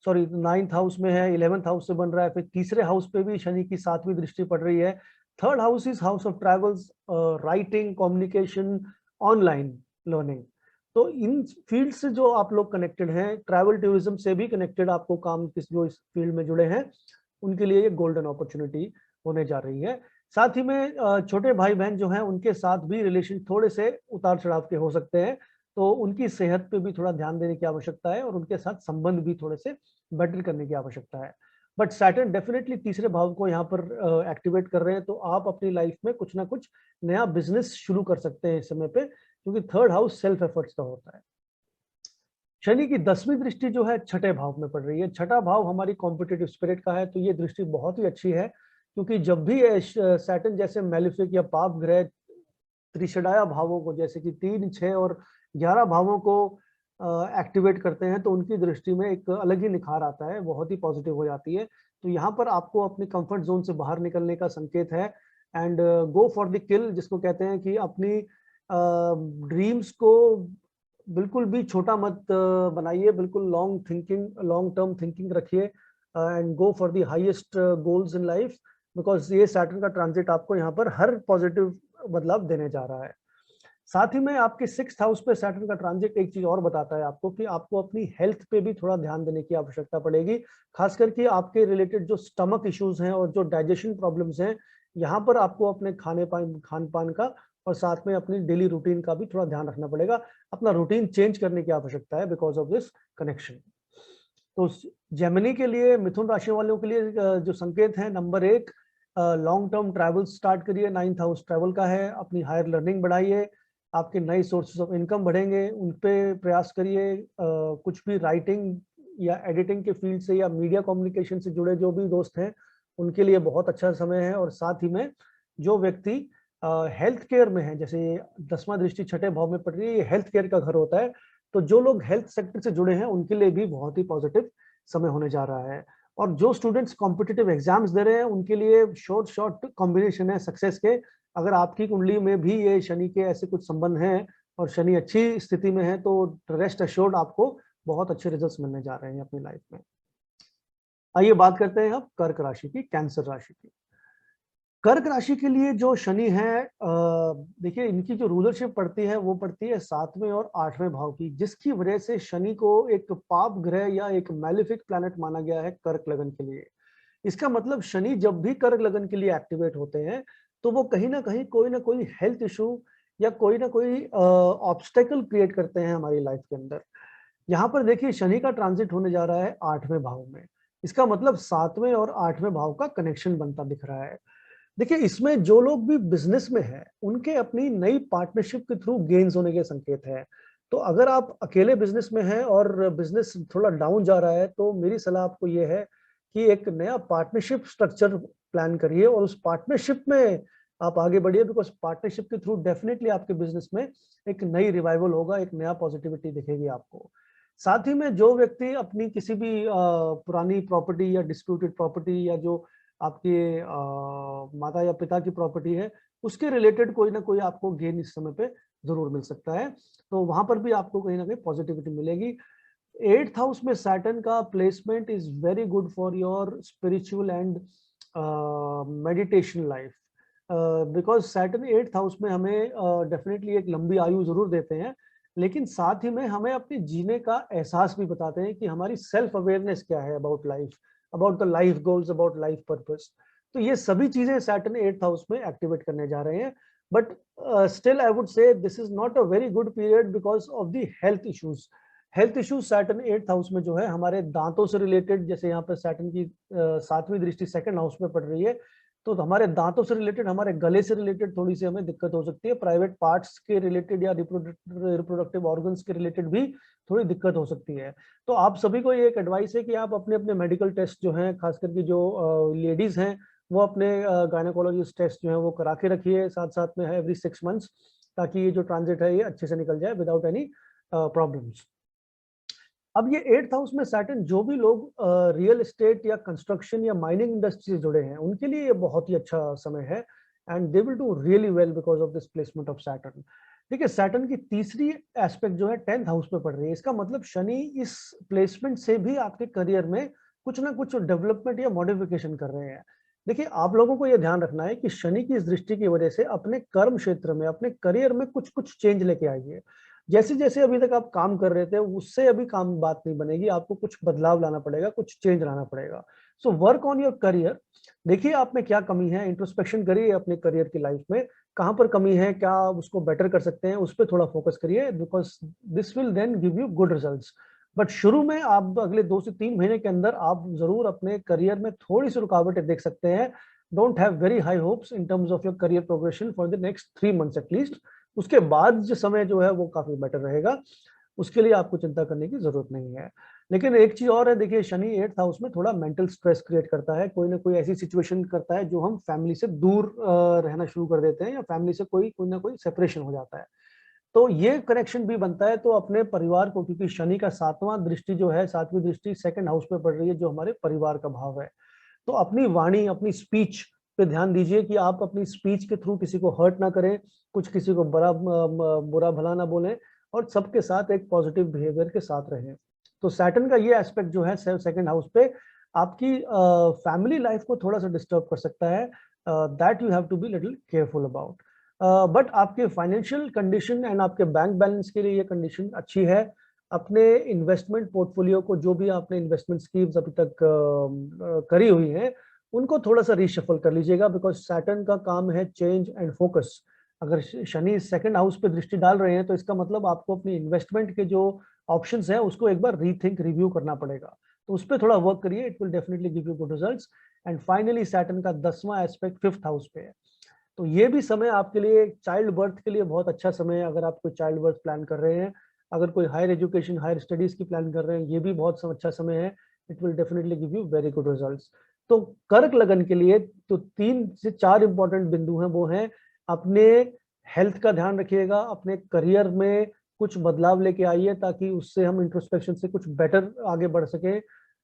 नाइन्थ हाउस में है, 11th हाउस से बन रहा है, फिर तीसरे हाउस पे भी शनि की 7वीं दृष्टि पड़ रही है। Third house is house of travels, writing, communication, online learning. तो इन फील्ड से जो आप लोग कनेक्टेड हैं, ट्रैवल टूरिज्म से भी कनेक्टेड आपको काम किस जो इस फील्ड में जुड़े हैं, उनके लिए ये गोल्डन अपॉर्चुनिटी होने जा रही है। साथ ही में छोटे भाई बहन जो हैं उनके साथ भी रिलेशन थोड़े से उतार चढ़ाव के हो सकते हैं, तो उनकी सेहत पे भी थोड़ा ध्यान देने की आवश्यकता है और उनके साथ संबंध भी थोड़े से बेटर करने की आवश्यकता है। बट सैटर्न डेफिनेटली तीसरे भाव को यहाँ पर एक्टिवेट कर रहे हैं, तो आप अपनी लाइफ में कुछ ना कुछ नया बिजनेस शुरू कर सकते हैं इस समय पे, क्योंकि थर्ड हाउस सेल्फ एफर्ट्स का होता है। शनि की 10वीं दृष्टि जो है छठे भाव में पड़ रही है। छठा भाव हमारी कॉम्पिटेटिव स्पिरिट का है, तो ये दृष्टि बहुत ही अच्छी है, क्योंकि जब भी सैटर्न जैसे मैलिफिक या पाप ग्रह त्रिशडाया भावों को, जैसे कि 3, 6 और 11 भावों को एक्टिवेट करते हैं, तो उनकी दृष्टि में एक अलग ही निखार आता है, बहुत ही पॉजिटिव हो जाती है। तो यहाँ पर आपको अपने कंफर्ट जोन से बाहर निकलने का संकेत है, एंड गो फॉर द किल, जिसको कहते हैं कि अपनी ड्रीम्स को बिल्कुल भी छोटा मत बनाइए, बिल्कुल लॉन्ग टर्म थिंकिंग रखिए, and go for the highest goals in life, because ये सैटर्न का ट्रांजिट आपको यहाँ पर हर पॉजिटिव बदलाव देने जा रहा है। साथ ही में आपके 6th हाउस पे सैटर्न का ट्रांजिट एक चीज और बताता है आपको कि आपको अपनी हेल्थ पे भी थोड़ा ध्यान देने की आवश्यकता पड़ेगी, खास करके आपके रिलेटेड जो स्टमक इश्यूज हैं और जो डाइजेशन प्रॉब्लम्स हैं, यहाँ पर आपको अपने खान पान का और साथ में अपनी डेली रूटीन का भी थोड़ा ध्यान रखना पड़ेगा। अपना रूटीन चेंज करने की आवश्यकता है बिकॉज ऑफ दिस कनेक्शन। तो जेमिनी के लिए, मिथुन राशि वालों के लिए जो संकेत है, नंबर एक, लॉन्ग टर्म ट्रैवल स्टार्ट करिए। 9th हाउस ट्रैवल का है। अपनी हायर लर्निंग बढ़ाइए, आपके नए सोर्सेज ऑफ इनकम बढ़ेंगे, उन पे प्रयास करिए। कुछ भी राइटिंग या एडिटिंग के फील्ड से या मीडिया कम्युनिकेशन से जुड़े जो भी दोस्त हैं, उनके लिए बहुत अच्छा समय है। और साथ ही में जो व्यक्ति हेल्थ केयर में है, जैसे 10वां दृष्टि छठे भाव में पड़ रही है, ये हेल्थ केयर का घर होता है, तो जो लोग हेल्थ सेक्टर से जुड़े हैं उनके लिए भी बहुत ही पॉजिटिव समय होने जा रहा है। और जो स्टूडेंट्स कॉम्पिटिटिव एग्जाम्स दे रहे हैं उनके लिए शॉर्ट कॉम्बिनेशन है सक्सेस के। अगर आपकी कुंडली में भी ये शनि के ऐसे कुछ संबंध हैं और शनि अच्छी स्थिति में है, तो रेस्ट अश्योर्ड आपको बहुत अच्छे रिजल्ट्स मिलने जा रहे हैं अपनी लाइफ में। आइए बात करते हैं अब कर्क राशि की, कैंसर राशि की। कर्क राशि के लिए जो शनि है, देखिए इनकी जो रूलरशिप पड़ती है वो पड़ती है 7वें और 8वें भाव की, जिसकी वजह से शनि को एक पाप ग्रह या एक मैलिफिक प्लैनेट माना गया है कर्क लगन के लिए। इसका मतलब शनि जब भी कर्क लगन के लिए एक्टिवेट होते हैं, तो वो कहीं ना कोई हेल्थ इशू या कोई ना कोई ऑब्स्टेकल क्रिएट करते हैं हमारी लाइफ के अंदर। यहाँ पर देखिए शनि का ट्रांजिट होने जा रहा है 8वें भाव में। इसका मतलब 7वें और 8वें भाव का कनेक्शन बनता दिख रहा है। देखिए इसमें जो लोग भी बिजनेस में हैं, उनके अपनी नई पार्टनरशिप के थ्रू गेन्स होने के संकेत है। तो अगर आप अकेले बिजनेस में हैं और बिजनेस थोड़ा डाउन जा रहा है, तो मेरी सलाह आपको ये है कि एक नया पार्टनरशिप स्ट्रक्चर प्लान करिए और उस पार्टनरशिप में आप आगे बढ़िए, बिकॉज पार्टनरशिप के थ्रू डेफिनेटली आपके बिजनेस में एक नई रिवाइवल होगा, एक नया पॉजिटिविटी दिखेगी आपको। साथ ही में जो व्यक्ति अपनी किसी भी पुरानी प्रॉपर्टी या डिस्प्यूटेड प्रॉपर्टी या जो आपके माता या पिता की प्रॉपर्टी है, उसके रिलेटेड कोई ना कोई आपको गेन इस समय पे जरूर मिल सकता है। तो वहां पर भी आपको कहीं ना कहीं पॉजिटिविटी मिलेगी। 8th हाउस में सैटर्न का placement is very good for your spiritual and meditation life, because Saturn 8th house में हमें डेफिनेटली एक लंबी आयु जरूर देते हैं, लेकिन साथ ही में हमें अपने जीने का एहसास भी बताते हैं कि हमारी सेल्फ अवेयरनेस क्या है about life, about the life goals, about life purpose. तो ये सभी चीजें सैटर्न 8th हाउस में एक्टिवेट करने जा रहे हैं। But still I would say this is not a very good period because of the health issues. Health issues Saturn 8th house में जो है हमारे दांतों से रिलेटेड, जैसे यहाँ पर सैटर्न की 7वीं दृष्टि सेकंड हाउस में पड़ रही है, तो हमारे दांतों से रिलेटेड, हमारे गले से रिलेटेड थोड़ी सी हमें दिक्कत हो सकती है। प्राइवेट पार्ट्स के रिलेटेड या रिप्रोडक्टिव ऑर्गन्स के रिलेटेड भी थोड़ी दिक्कत हो सकती है। तो आप सभी को ये एक एडवाइस है कि आप अपने अपने मेडिकल टेस्ट जो हैं, खास करके जो लेडीज हैं, वो अपने गायनेकोलॉजिस्ट टेस्ट जो है वो करा के रखिए साथ साथ में है एवरी 6 मंथ्स, ताकि ये जो ट्रांजिट है ये अच्छे से निकल जाए विदाउट एनी प्रॉब्लम्स। अब ये 8th हाउस में सैटर्न, जो भी लोग रियल एस्टेट या कंस्ट्रक्शन या माइनिंग इंडस्ट्री से जुड़े हैं, उनके लिए ये बहुत ही अच्छा समय है and they will do really well because of this placement of Saturn. ठीक है, सैटर्न की तीसरी एस्पेक्ट जो है 10th हाउस में पड़ रही है। इसका मतलब शनि इस प्लेसमेंट से भी आपके करियर में कुछ ना कुछ डेवलपमेंट या मॉडिफिकेशन कर रहे हैं। देखिए आप लोगों को यह ध्यान रखना है कि शनि की इस दृष्टि की वजह से अपने कर्म क्षेत्र में, अपने करियर में कुछ कुछ चेंज लेके आइए। जैसे जैसे अभी तक आप काम कर रहे थे उससे अभी काम बात नहीं बनेगी, आपको कुछ बदलाव लाना पड़ेगा, कुछ चेंज लाना पड़ेगा। So work on your career. देखिए आप में क्या कमी है, इंट्रोस्पेक्शन करिए अपने करियर की लाइफ में, कहाँ पर कमी है, क्या उसको बेटर कर सकते हैं, उस पर थोड़ा फोकस करिए, because this will then give you good results. But शुरू में आप अगले 2 से 3 महीने के अंदर आप जरूर अपने करियर में थोड़ी सी रुकावटें देख सकते हैं। Don't have very high hopes in terms of your career progression for the next 3 months at least. उसके बाद जो समय जो है वो काफी बेटर रहेगा, उसके लिए आपको चिंता करने की जरूरत नहीं है। लेकिन एक चीज और है, देखिए शनि 8th हाउस में थोड़ा मेंटल स्ट्रेस क्रिएट करता है, कोई ना कोई ऐसी सिचुएशन करता है जो हम फैमिली से दूर रहना शुरू कर देते हैं, या फैमिली से कोई ना कोई सेपरेशन हो जाता है। तो ये कनेक्शन भी बनता है, तो अपने परिवार को, क्योंकि शनि का 7वां दृष्टि जो है, 7वीं दृष्टि सेकंड हाउस में पड़ रही है जो हमारे परिवार का भाव है, तो अपनी वाणी, अपनी स्पीच पे ध्यान दीजिए कि आप अपनी स्पीच के थ्रू किसी को हर्ट ना करें, कुछ किसी को बुरा भला ना बोलें, और सबके साथ एक पॉजिटिव बिहेवियर के साथ रहें। तो सैटर्न का ये एस्पेक्ट जो है सेकंड हाउस पे आपकी फैमिली लाइफ को थोड़ा सा डिस्टर्ब कर सकता है, that you have to be little careful about. But आपके फाइनेंशियल कंडीशन एंड आपके बैंक बैलेंस के लिए ये कंडीशन अच्छी है। अपने इन्वेस्टमेंट पोर्टफोलियो को, जो भी आपने इन्वेस्टमेंट स्कीम्स अभी तक करी हुई हैं, उनको थोड़ा सा रीशफल कर लीजिएगा, बिकॉज सैटर्न का काम है चेंज एंड फोकस। अगर शनि सेकंड हाउस पे दृष्टि डाल रहे हैं तो इसका मतलब आपको अपनी इन्वेस्टमेंट के जो ऑप्शंस हैं उसको एक बार रीथिंक रिव्यू करना पड़ेगा। तो उस पर थोड़ा वर्क करिए, it will definitely give you good results. And finally Saturn का 10वां एस्पेक्ट फिफ्थ हाउस पे है, तो ये भी समय आपके लिए चाइल्ड बर्थ के लिए बहुत अच्छा समय है। अगर आप कोई चाइल्ड बर्थ प्लान कर रहे हैं, अगर कोई हायर एजुकेशन हायर स्टडीज की प्लान कर रहे हैं, ये भी बहुत अच्छा समय है। It will definitely give you very good results. तो कर्क लगन के लिए तो 3 से 4 इंपॉर्टेंट बिंदु हैं, वो हैं अपने हेल्थ का ध्यान रखिएगा, अपने करियर में कुछ बदलाव लेके आइए ताकि उससे हम इंट्रोस्पेक्शन से कुछ बेटर आगे बढ़ सके।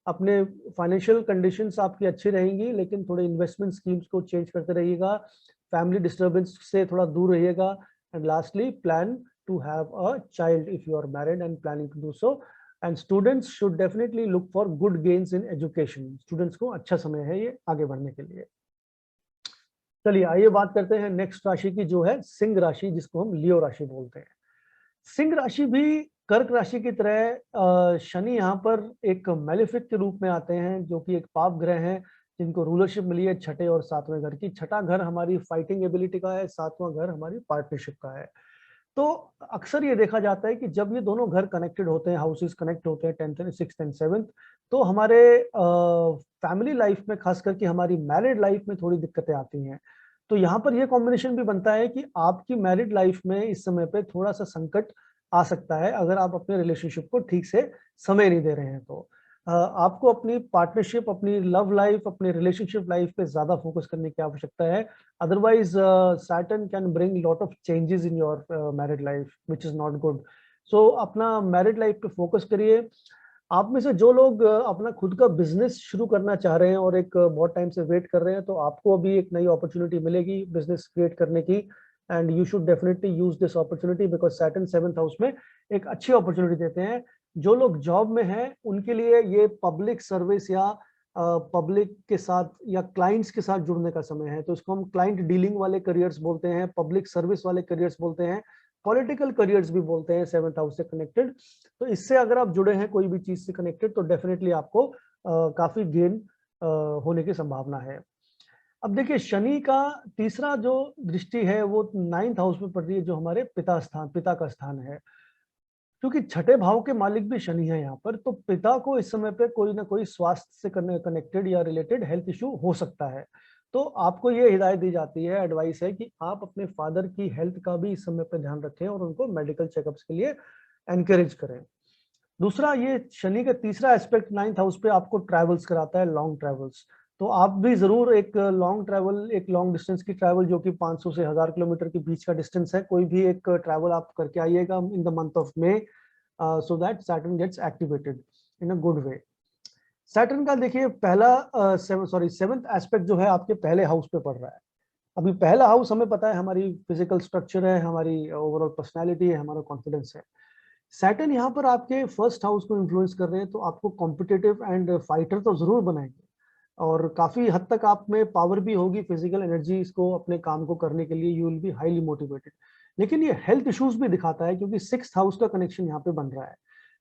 अपने फाइनेंशियल कंडीशंस आपकी अच्छी रहेंगी, लेकिन थोड़े इन्वेस्टमेंट स्कीम्स को चेंज करते रहिएगा, फैमिली डिस्टर्बेंस से थोड़ा दूर रहिएगा। And lastly, plan to have a child if you are married and planning to do so. And students should definitely look for good gains in education. Students को अच्छा समय है ये आगे बढ़ने के लिए। चलिए आइए बात करते हैं नेक्स्ट राशि की, जो है सिंह राशि, जिसको हम लियो राशि बोलते हैं। सिंह राशि भी कर्क राशि की तरह शनि यहाँ पर एक मैलेफिक के रूप में आते हैं, जो कि एक पाप ग्रह हैं, जिनको रूलरशिप मिली है छठे और सातवें घर की। छठा घर हमारी फाइटिंग एबिलिटी का है, सातवां घर हमारी पार्टनरशिप का है। तो अक्सर ये देखा जाता है कि जब ये दोनों घर कनेक्टेड होते हैं, हाउसेस कनेक्ट होते हैं, 10th and 6th and 7th, तो हमारे फैमिली लाइफ में, खास करके हमारी मैरिड लाइफ में थोड़ी दिक्कतें आती हैं। तो यहाँ पर ये कॉम्बिनेशन भी बनता है कि आपकी मैरिड लाइफ में इस समय पे थोड़ा सा संकट आ सकता है, अगर आप अपने रिलेशनशिप को ठीक से समय नहीं दे रहे हैं तो। आपको अपनी पार्टनरशिप, अपनी लव लाइफ, अपनी रिलेशनशिप लाइफ पे ज्यादा फोकस करने की आवश्यकता है। Otherwise, Saturn can bring lot of changes in your married life, which is not good. So अपना मैरिड लाइफ पे फोकस करिए। आप में से जो लोग अपना खुद का बिजनेस शुरू करना चाह रहे हैं और एक बहुत टाइम से वेट कर रहे हैं, तो आपको अभी एक नई अपॉर्चुनिटी मिलेगी बिजनेस क्रिएट करने की। And you should definitely use this opportunity, because Saturn 7th house में एक अच्छी अपॉर्चुनिटी देते हैं। जो लोग जॉब में हैं उनके लिए ये पब्लिक सर्विस या पब्लिक के साथ या क्लाइंट्स के साथ जुड़ने का समय है। तो इसको हम क्लाइंट डीलिंग वाले करियर्स बोलते हैं, पब्लिक सर्विस वाले करियर्स बोलते हैं, पॉलिटिकल करियर्स भी बोलते हैं 7th हाउस से कनेक्टेड। तो इससे अगर आप जुड़े हैं कोई भी चीज से कनेक्टेड, तो डेफिनेटली आपको काफी गेन होने की संभावना है। अब देखिए, शनि का तीसरा जो दृष्टि है वो 9th हाउस में पड़ रही है, जो हमारे पिता का स्थान है। क्योंकि छठे भाव के मालिक भी शनि है यहाँ पर, तो पिता को इस समय पे कोई ना कोई स्वास्थ्य से कनेक्टेड या रिलेटेड हेल्थ इशू हो सकता है। तो आपको ये हिदायत दी जाती है, एडवाइस है कि आप अपने फादर की हेल्थ का भी इस समय पे ध्यान रखें और उनको मेडिकल चेकअप्स के लिए एनकरेज करें। दूसरा, ये शनि का तीसरा एस्पेक्ट 9th हाउस पे आपको ट्रैवल्स कराता है, लॉन्ग ट्रैवल्स। तो आप भी जरूर एक लॉन्ग ट्रैवल, एक लॉन्ग डिस्टेंस की ट्रैवल, जो कि 500 से 1000 किलोमीटर के बीच का डिस्टेंस है, कोई भी एक ट्रैवल आप करके आइएगा in the month of May, so that Saturn gets activated in a good way. Saturn का देखिए पहला सेवंथ एस्पेक्ट जो है आपके पहले हाउस पे पड़ रहा है। अभी पहला हाउस हमें पता है हमारी फिजिकल स्ट्रक्चर है, हमारी ओवरऑल पर्सनालिटी है, हमारा कॉन्फिडेंस है। सैटर्न यहाँ पर आपके फर्स्ट हाउस को इन्फ्लुएंस कर रहे हैं, तो आपको कॉम्पिटिटिव एंड फाइटर तो जरूर बनाएंगे, और काफी हद तक आप में पावर भी होगी, फिजिकल एनर्जी इसको अपने काम को करने के लिए, you will be highly motivated. लेकिन ये हेल्थ इश्यूज भी दिखाता है, क्योंकि 6th हाउस का कनेक्शन यहाँ पे बन रहा है।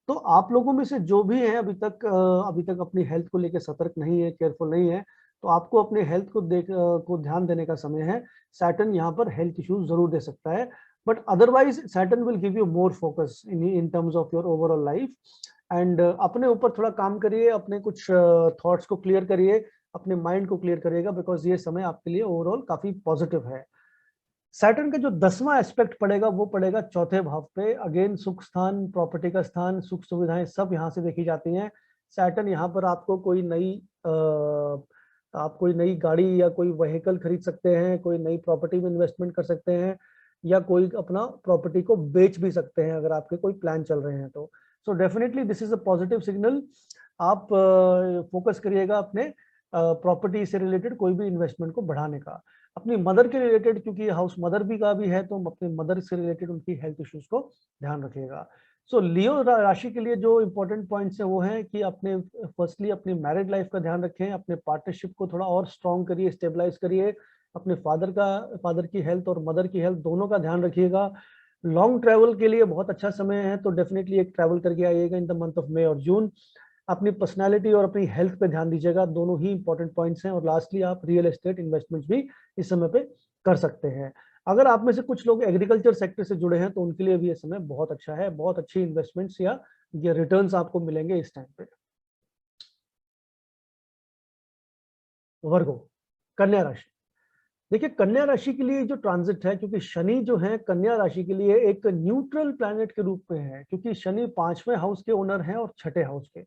तो आप लोगों में से जो भी है अभी तक अपनी हेल्थ को लेकर सतर्क नहीं है, केयरफुल नहीं है, तो आपको अपने हेल्थ को ध्यान देने का समय है। सैटर्न यहाँ पर हेल्थ इश्यूज जरूर दे सकता है, but otherwise Saturn will give you more focus in terms of your overall life. And अपने ऊपर थोड़ा काम करिए, अपने कुछ थॉट्स को क्लियर करिए, अपने माइंड को क्लियर करिएगा, बिकॉज ये समय आपके लिए ओवरऑल काफी पॉजिटिव है। सैटर्न का जो 10वां एस्पेक्ट पड़ेगा वो पड़ेगा चौथे भाव पे। अगेन सुख स्थान, प्रॉपर्टी का स्थान, सुख सुविधाएं सब यहाँ से देखी जाती हैं। सैटर्न यहाँ पर आपको आप कोई नई गाड़ी या कोई व्हीकल खरीद सकते हैं, कोई नई प्रॉपर्टी में इन्वेस्टमेंट कर सकते हैं, या कोई अपना प्रॉपर्टी को बेच भी सकते हैं अगर आपके कोई प्लान चल रहे हैं तो। So definitely this is a positive signal. आप फोकस करिएगा अपने प्रॉपर्टी से रिलेटेड कोई भी इन्वेस्टमेंट को बढ़ाने का। अपनी मदर के रिलेटेड, क्योंकि हाउस मदर भी का भी है, तो अपने मदर से रिलेटेड उनकी हेल्थ इश्यूज को ध्यान रखिएगा। सो लियो राशि के लिए जो इंपॉर्टेंट पॉइंट्स है वो है कि अपने फर्स्टली अपनी मैरिड लाइफ का ध्यान रखें, अपने पार्टनरशिप को थोड़ा और स्ट्रॉन्ग करिए, स्टेबलाइज करिए, अपने फादर की हेल्थ और मदर की हेल्थ दोनों का ध्यान रखिएगा। लॉन्ग ट्रैवल के लिए बहुत अच्छा समय है, तो डेफिनेटली एक ट्रैवल करके आइएगा in the month of May और जून। अपनी पर्सनालिटी और अपनी हेल्थ पे ध्यान दीजिएगा, दोनों ही इंपॉर्टेंट पॉइंट्स हैं। और लास्टली आप रियल एस्टेट इन्वेस्टमेंट्स भी इस समय पे कर सकते हैं। अगर आप में से कुछ लोग एग्रीकल्चर सेक्टर से जुड़े हैं तो उनके लिए भी ये समय बहुत अच्छा है, बहुत अच्छी इन्वेस्टमेंट्स या ये रिटर्न्स आपको मिलेंगे इस टाइम पे। वर्गो, कन्या राशि। देखिए कन्या राशि के लिए जो ट्रांजिट है, क्योंकि शनि जो है कन्या राशि के लिए एक न्यूट्रल प्लैनेट के रूप में है, क्योंकि शनि 5वें हाउस के ओनर हैं और छठे हाउस के,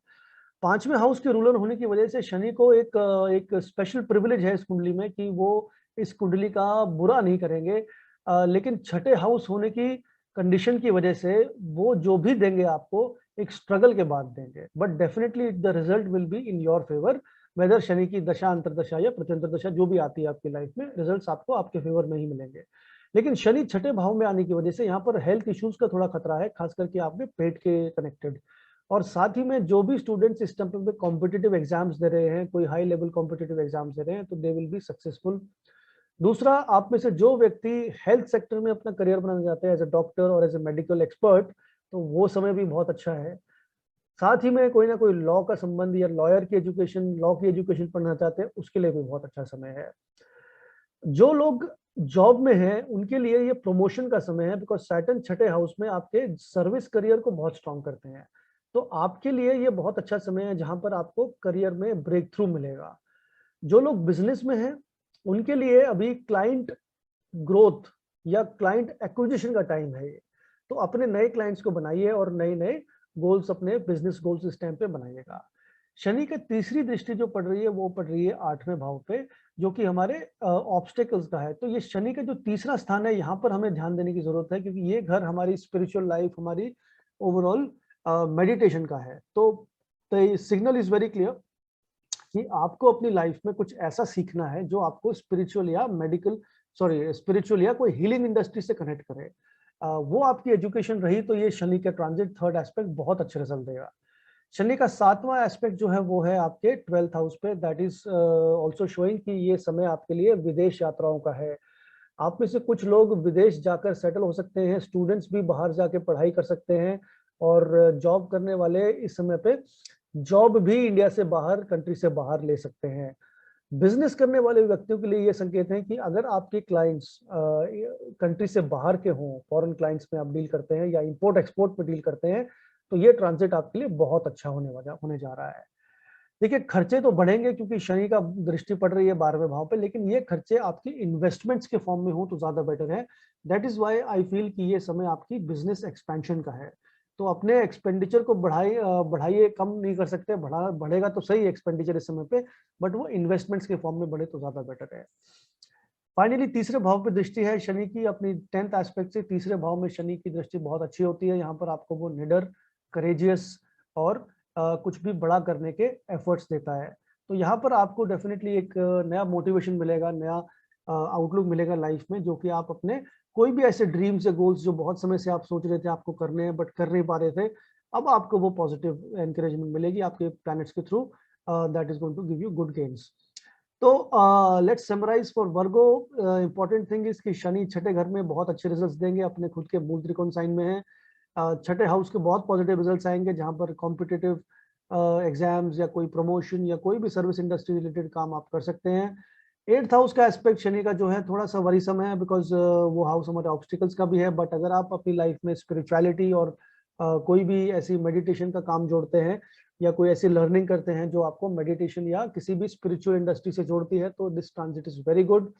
5वें हाउस के रूलर होने की वजह से शनि को एक स्पेशल प्रिविलेज है इस कुंडली में कि वो इस कुंडली का बुरा नहीं करेंगे। लेकिन छठे हाउस होने की कंडीशन की वजह से वो जो भी देंगे आपको एक स्ट्रगल के बाद देंगे, but definitely the result will be in your favour. Whether शनि की दशा अंतरदशा या प्रत्यंतर दशा जो भी आती है आपकी लाइफ में, रिजल्ट्स आपको आपके फेवर में ही मिलेंगे। लेकिन शनि छठे भाव में आने की वजह से यहाँ पर हेल्थ इश्यूज का थोड़ा खतरा है, खास करके आपके पेट के कनेक्टेड। और साथ ही में जो भी स्टूडेंट्स इस टाइम पे कॉम्पिटिटिव एग्जाम्स दे रहे हैं, कोई हाई लेवल कॉम्पिटिटिव एग्जाम्स दे रहे हैं, तो दे विल बी सक्सेसफुल। दूसरा, आप में से जो व्यक्ति हेल्थ सेक्टर में अपना करियर बनाना चाहते हैं एज ए डॉक्टर और एज ए मेडिकल एक्सपर्ट, तो वो समय भी बहुत अच्छा है। साथ ही में कोई ना कोई लॉ का संबंध या लॉयर की एजुकेशन, लॉ की एजुकेशन पढ़ना चाहते हैं, उसके लिए भी बहुत अच्छा समय है। जो लोग जॉब में हैं उनके लिए ये प्रमोशन का समय है, बिकॉज सैटर्न छठे हाउस में आपके सर्विस करियर को बहुत स्ट्रांग करते हैं। तो आपके लिए ये बहुत अच्छा समय है जहां पर आपको करियर में ब्रेक थ्रू मिलेगा। जो लोग बिजनेस में हैं उनके लिए अभी क्लाइंट ग्रोथ या क्लाइंट एक्विजिशन का टाइम है ये। तो अपने नए क्लाइंट्स को बनाइए और नए नए गोल्स, अपने बिजनेस गोल्स इस टाइम पे बनाइएगा। शनि की तीसरी दृष्टि जो पड़ रही है वो पड़ रही है 8वें भाव पे, जो कि हमारे ऑब्स्टेकल्स का है। तो ये शनि का जो तीसरा स्थान है, यहाँ पर हमें ध्यान देने की जरूरत है, क्योंकि ये घर हमारी स्पिरिचुअल लाइफ, हमारी ओवरऑल मेडिटेशन का है। तो सिग्नल इज वेरी क्लियर कि आपको अपनी लाइफ में कुछ ऐसा सीखना है जो आपको स्पिरिचुअल या मेडिकल, सॉरी स्पिरिचुअल या कोई हीलिंग इंडस्ट्री से कनेक्ट करे। वो आपकी एजुकेशन रही तो ये शनि का ट्रांजिट थर्ड एस्पेक्ट बहुत अच्छे रिजल्ट देगा। शनि का 7वां एस्पेक्ट जो है वो है आपके 12th हाउस पे, दैट इज ऑल्सो शोइंग कि ये समय आपके लिए विदेश यात्राओं का है। आप में से कुछ लोग विदेश जाकर सेटल हो सकते हैं, स्टूडेंट्स भी बाहर जाके पढ़ाई कर सकते हैं, और जॉब करने वाले इस समय पे जॉब भी इंडिया से बाहर, कंट्री से बाहर ले सकते हैं। बिजनेस करने वाले व्यक्तियों के लिए ये संकेत है कि अगर आपके क्लाइंट्स कंट्री से बाहर के हों, फॉरेन क्लाइंट्स में आप डील करते हैं या इंपोर्ट एक्सपोर्ट में डील करते हैं, तो ये ट्रांजिट आपके लिए बहुत अच्छा होने जा रहा है। देखिए खर्चे तो बढ़ेंगे क्योंकि शनि का दृष्टि पड़ रही है 12वें भाव पे, लेकिन ये खर्चे आपकी इन्वेस्टमेंट्स के फॉर्म में हो तो ज्यादा बेटर है। That is why I feel कि ये समय आपकी बिजनेस एक्सपेंशन का है। तो अपने एक्सपेंडिचर को बढ़ाइए, कम नहीं कर सकते, बढ़ेगा तो सही एक्सपेंडिचर इस समय पे, बट वो इन्वेस्टमेंट्स के फॉर्म में बढ़े तो ज्यादा बेटर है। फाइनली तीसरे भाव पे दृष्टि है शनि की, अपनी 10th एस्पेक्ट से तीसरे भाव में शनि की दृष्टि बहुत अच्छी होती है। यहाँ पर आपको वो निडर, करेजियस और कुछ भी बड़ा करने के एफर्ट्स देता है। तो यहाँ पर आपको डेफिनेटली एक नया मोटिवेशन मिलेगा, नया आउटलुक मिलेगा लाइफ में, जो कि आप अपने कोई भी ऐसे ड्रीम्स या गोल्स जो बहुत समय से आप सोच रहे थे आपको करने हैं बट कर नहीं पा रहे थे, अब आपको वो पॉजिटिव एनकरेजमेंट मिलेगी आपके प्लैनेट्स के through, that is going to give you good gains. तो let's summarise for Virgo. Important thing is कि शनि छठे घर में बहुत अच्छे रिजल्ट्स देंगे, अपने खुद के मूल त्रिकोण साइन में है। छठे हाउस के बहुत पॉजिटिव रिजल्ट्स आएंगे, जहां पर कॉम्पिटिटिव एग्जाम्स या कोई प्रमोशन या कोई भी सर्विस इंडस्ट्री रिलेटेड काम आप कर सकते हैं। 8th हाउस का एस्पेक्ट शनि का जो है थोड़ा सा वरीसम है, बिकॉज वो हाउस हमारे ऑब्स्टिकल्स का भी है। बट अगर आप अपनी लाइफ में स्पिरिचुअलिटी और कोई भी ऐसी मेडिटेशन का काम जोड़ते हैं या कोई ऐसी लर्निंग करते हैं जो आपको मेडिटेशन या किसी भी स्पिरिचुअल इंडस्ट्री से जोड़ती है, तो this transit is very good.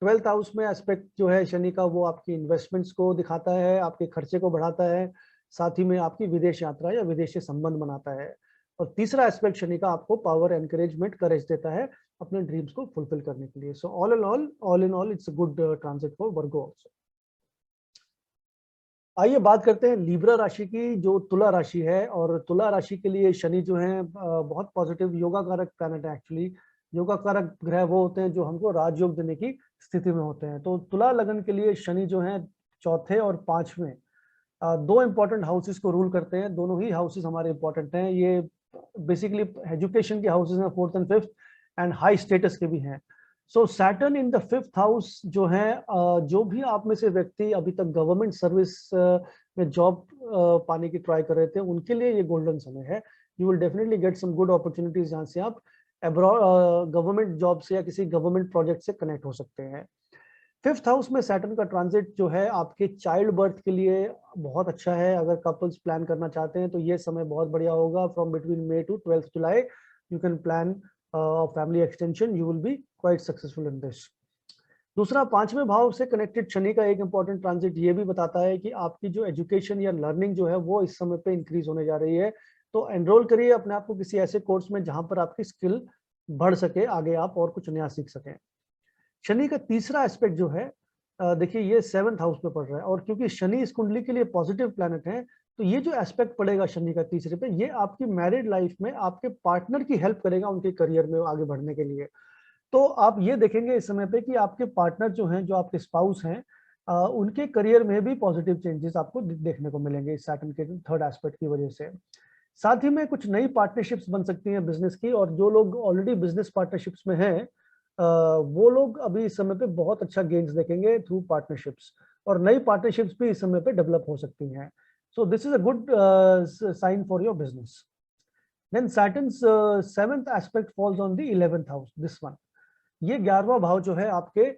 12th house में एस्पेक्ट जो है शनि का, वो आपकी इन्वेस्टमेंट्स को दिखाता है, आपके खर्चे को बढ़ाता है, साथ ही में आपकी विदेश यात्रा या विदेश से संबंध बनाता है। और तीसरा एस्पेक्ट शनि का आपको पावर, एनकरेजमेंट, करेज देता है अपने ड्रीम्स को फुलफिल करने के लिए। So all in all it's a good transit for Virgo also. आइए बात करते हैं लिब्रा राशि की, जो तुला राशि है। और तुला राशि के लिए शनि जो है बहुत पॉजिटिव योगा कारक प्लैनेट है। एक्चुअली योगा कारक ग्रह वो होते हैं जो हमको राजयोग देने की स्थिति में होते हैं। तो तुला लगन के लिए शनि जो है चौथे और 5वें दो इंपॉर्टेंट हाउसेस को रूल करते हैं। दोनों ही हाउसेस हमारे इंपॉर्टेंट हैं। ये बेसिकली एजुकेशन के हाउसेस हैं, 4th and 5th, and high status के भी हैं। So Saturn in the 5th house जो है, जो भी आप में से व्यक्ति अभी तक गवर्नमेंट सर्विस में जॉब पाने की ट्राई कर रहे थे, उनके लिए ये गोल्डन समय है। You will definitely get some good opportunities जहाँ से आप अब्रॉड गवर्नमेंट जॉब से या किसी गवर्नमेंट प्रोजेक्ट से कनेक्ट हो सकते हैं। फिफ्थ हाउस में सैटर्न का ट्रांजिट जो है आपके चाइल्ड बर्थ के लिए बहुत अच्छा है। अगर कपल्स प्लान करना चाहते हैं तो ये समय बहुत बढ़िया होगा। From between May to 12th July you can plan family extension, you will be quite successful in this. दूसरा, पांचवें भाव से कनेक्टेड शनि का एक इंपॉर्टेंट ट्रांजिट ये भी बताता है कि आपकी जो एजुकेशन या लर्निंग जो है वो इस समय पे इंक्रीज होने जा रही है। तो एनरोल करिए अपने आप को किसी ऐसे कोर्स में जहां पर आपकी स्किल बढ़ सके, आगे आप और कुछ नया सीख सकें। शनि का तीसरा एस्पेक्ट जो है, देखिए ये 7th हाउस पे पड़ रहा है, और क्योंकि शनि इस कुंडली के लिए पॉजिटिव प्लैनेट है, तो ये जो एस्पेक्ट पड़ेगा शनि का तीसरे पे, ये आपकी मैरिड लाइफ में आपके पार्टनर की हेल्प करेगा उनके करियर में आगे बढ़ने के लिए। तो आप ये देखेंगे इस समय पे कि आपके पार्टनर जो हैं, जो आपके स्पाउस हैं, उनके करियर में भी पॉजिटिव चेंजेस आपको देखने को मिलेंगे इस सैटर्न के थर्ड एस्पेक्ट की वजह से। साथ ही में कुछ नई पार्टनरशिप्स बन सकती हैं बिजनेस की, और जो लोग ऑलरेडी बिजनेस पार्टनरशिप्स में हैं, वो लोग अभी इस समय पे बहुत अच्छा गेन्स देखेंगे थ्रू पार्टनरशिप्स, और नई पार्टनरशिप्स भी इस समय पे डेवलप हो सकती हैं। So this is a good sign for your business. Then Saturn's 7th aspect falls on the 11th house, this one. ये 11वां भाव जो है आपके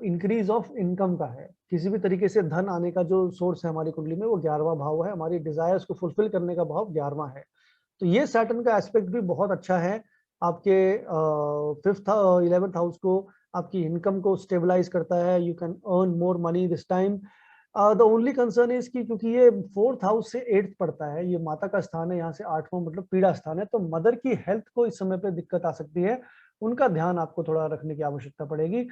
इंक्रीज ऑफ इनकम का है। किसी भी तरीके से धन आने का जो सोर्स है हमारी कुंडली में, वो 11वां भाव है। हमारी डिजायर्स को फुलफिल करने का भाव 11वां है। तो ये सैटर्न का एस्पेक्ट भी बहुत अच्छा है। आपके 5th 11th हाउस को, आपकी इनकम को स्टेबलाइज करता है। You can earn more money this time. The only concern is कि क्योंकि ये 4th हाउस से 8th पड़ता है, ये माता का स्थान है, यहाँ से 8वां मतलब पीड़ा स्थान है, तो मदर की हेल्थ को इस समय पे दिक्कत आ सकती है। उनका ध्यान आपको थोड़ा रखने की आवश्यकता पड़ेगी।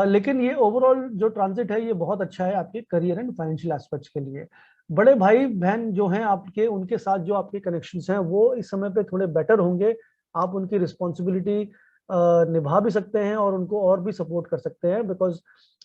लेकिन ये ओवरऑल जो ट्रांजिट है ये बहुत अच्छा है आपके करियर एंड फाइनेंशियल एस्पेक्ट्स के लिए। बड़े भाई बहन जो हैं आपके, उनके साथ जो आपके कनेक्शंस हैं वो इस समय पे थोड़े बेटर होंगे। आप उनकी रिस्पॉन्सिबिलिटी निभा भी सकते हैं और उनको और भी सपोर्ट कर सकते हैं, because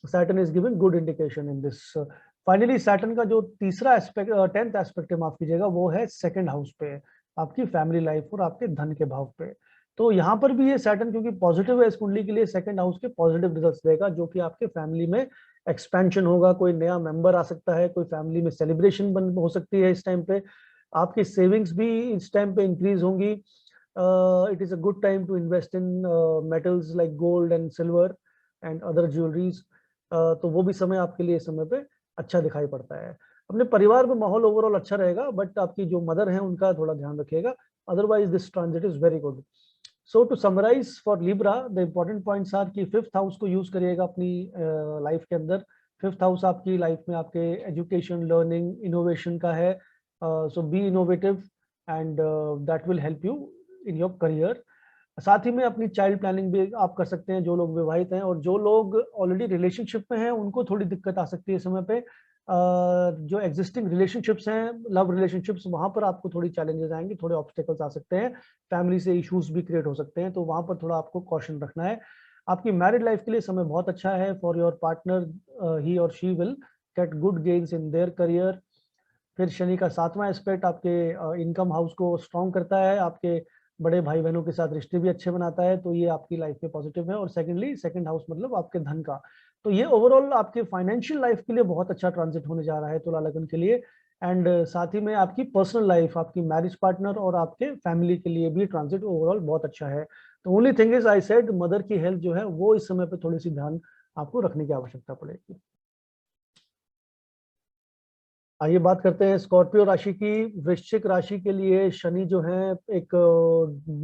Saturn is giving good indication in this. Finally Saturn का जो तीसरा एस्पेक्ट, 10th एस्पेक्ट है, माफ कीजिएगा, वो है 2nd हाउस पे, आपकी फैमिली लाइफ और आपके धन के भाव पे। तो यहाँ पर भी ये सैटर्न क्योंकि पॉजिटिव है इस कुंडली के लिए, 2nd हाउस के पॉजिटिव रिजल्ट्स देगा, जो कि आपके फैमिली में एक्सपेंशन होगा, कोई नया मेंबर आ सकता है, कोई फैमिली में सेलिब्रेशन बन हो सकती है इस टाइम पे, आपकी सेविंग्स भी इस टाइम पे इंक्रीज होंगी। It is a good time to invest in metals like gold and silver and other jewelleries. तो वो भी समय आपके लिए इस समय पे अच्छा दिखाई पड़ता है। अपने परिवार में माहौल ओवरऑल अच्छा रहेगा, बट आपकी जो मदर है उनका थोड़ा ध्यान रखिएगा। Otherwise this transit is very good. So to summarise for Libra, the important points are कि 5th हाउस को यूज करिएगा अपनी लाइफ के अंदर। 5th हाउस आपकी लाइफ में आपके एजुकेशन, लर्निंग, इनोवेशन का है। So be innovative and that will help you in your career. साथ ही में अपनी चाइल्ड प्लानिंग भी आप कर सकते हैं, जो लोग विवाहित हैं, और जो लोग ऑलरेडी रिलेशनशिप में हैं उनको थोड़ी दिक्कत आ सकती है इस समय पे। जो एग्जिस्टिंग रिलेशनशिप्स हैं, लव रिलेशनशिप्स, वहां पर आपको थोड़ी चैलेंजेस आएंगे, थोड़े ऑब्स्टेकल्स आ सकते हैं, फैमिली से इश्यूज भी क्रिएट हो सकते हैं, तो वहां पर थोड़ा आपको कॉशन रखना है। आपकी मैरिड लाइफ के लिए समय बहुत अच्छा है। फॉर योर पार्टनर, ही और she will get good gains in their career. फिर शनि का 7वां एस्पेक्ट आपके इनकम हाउस को स्ट्रॉन्ग करता है, आपके बड़े भाई बहनों के साथ रिश्ते भी अच्छे बनाता है, तो ये आपकी लाइफ में पॉजिटिव है। और सेकंडली 2nd हाउस मतलब आपके धन का, तो ये ओवरऑल आपके फाइनेंशियल लाइफ के लिए बहुत अच्छा ट्रांजिट होने जा रहा है तुला लगन के लिए। एंड साथ ही में आपकी पर्सनल लाइफ, आपकी मैरिज पार्टनर और आपके फैमिली के लिए भी ट्रांजिट ओवरऑल बहुत अच्छा है। तो only thing is, I said, mother की हेल्थ जो है वो इस समय पे थोड़ी सी ध्यान आपको रखने की आवश्यकता पड़ेगी। आइए बात करते हैं स्कॉर्पियो राशि की। वृश्चिक राशि के लिए शनि जो है एक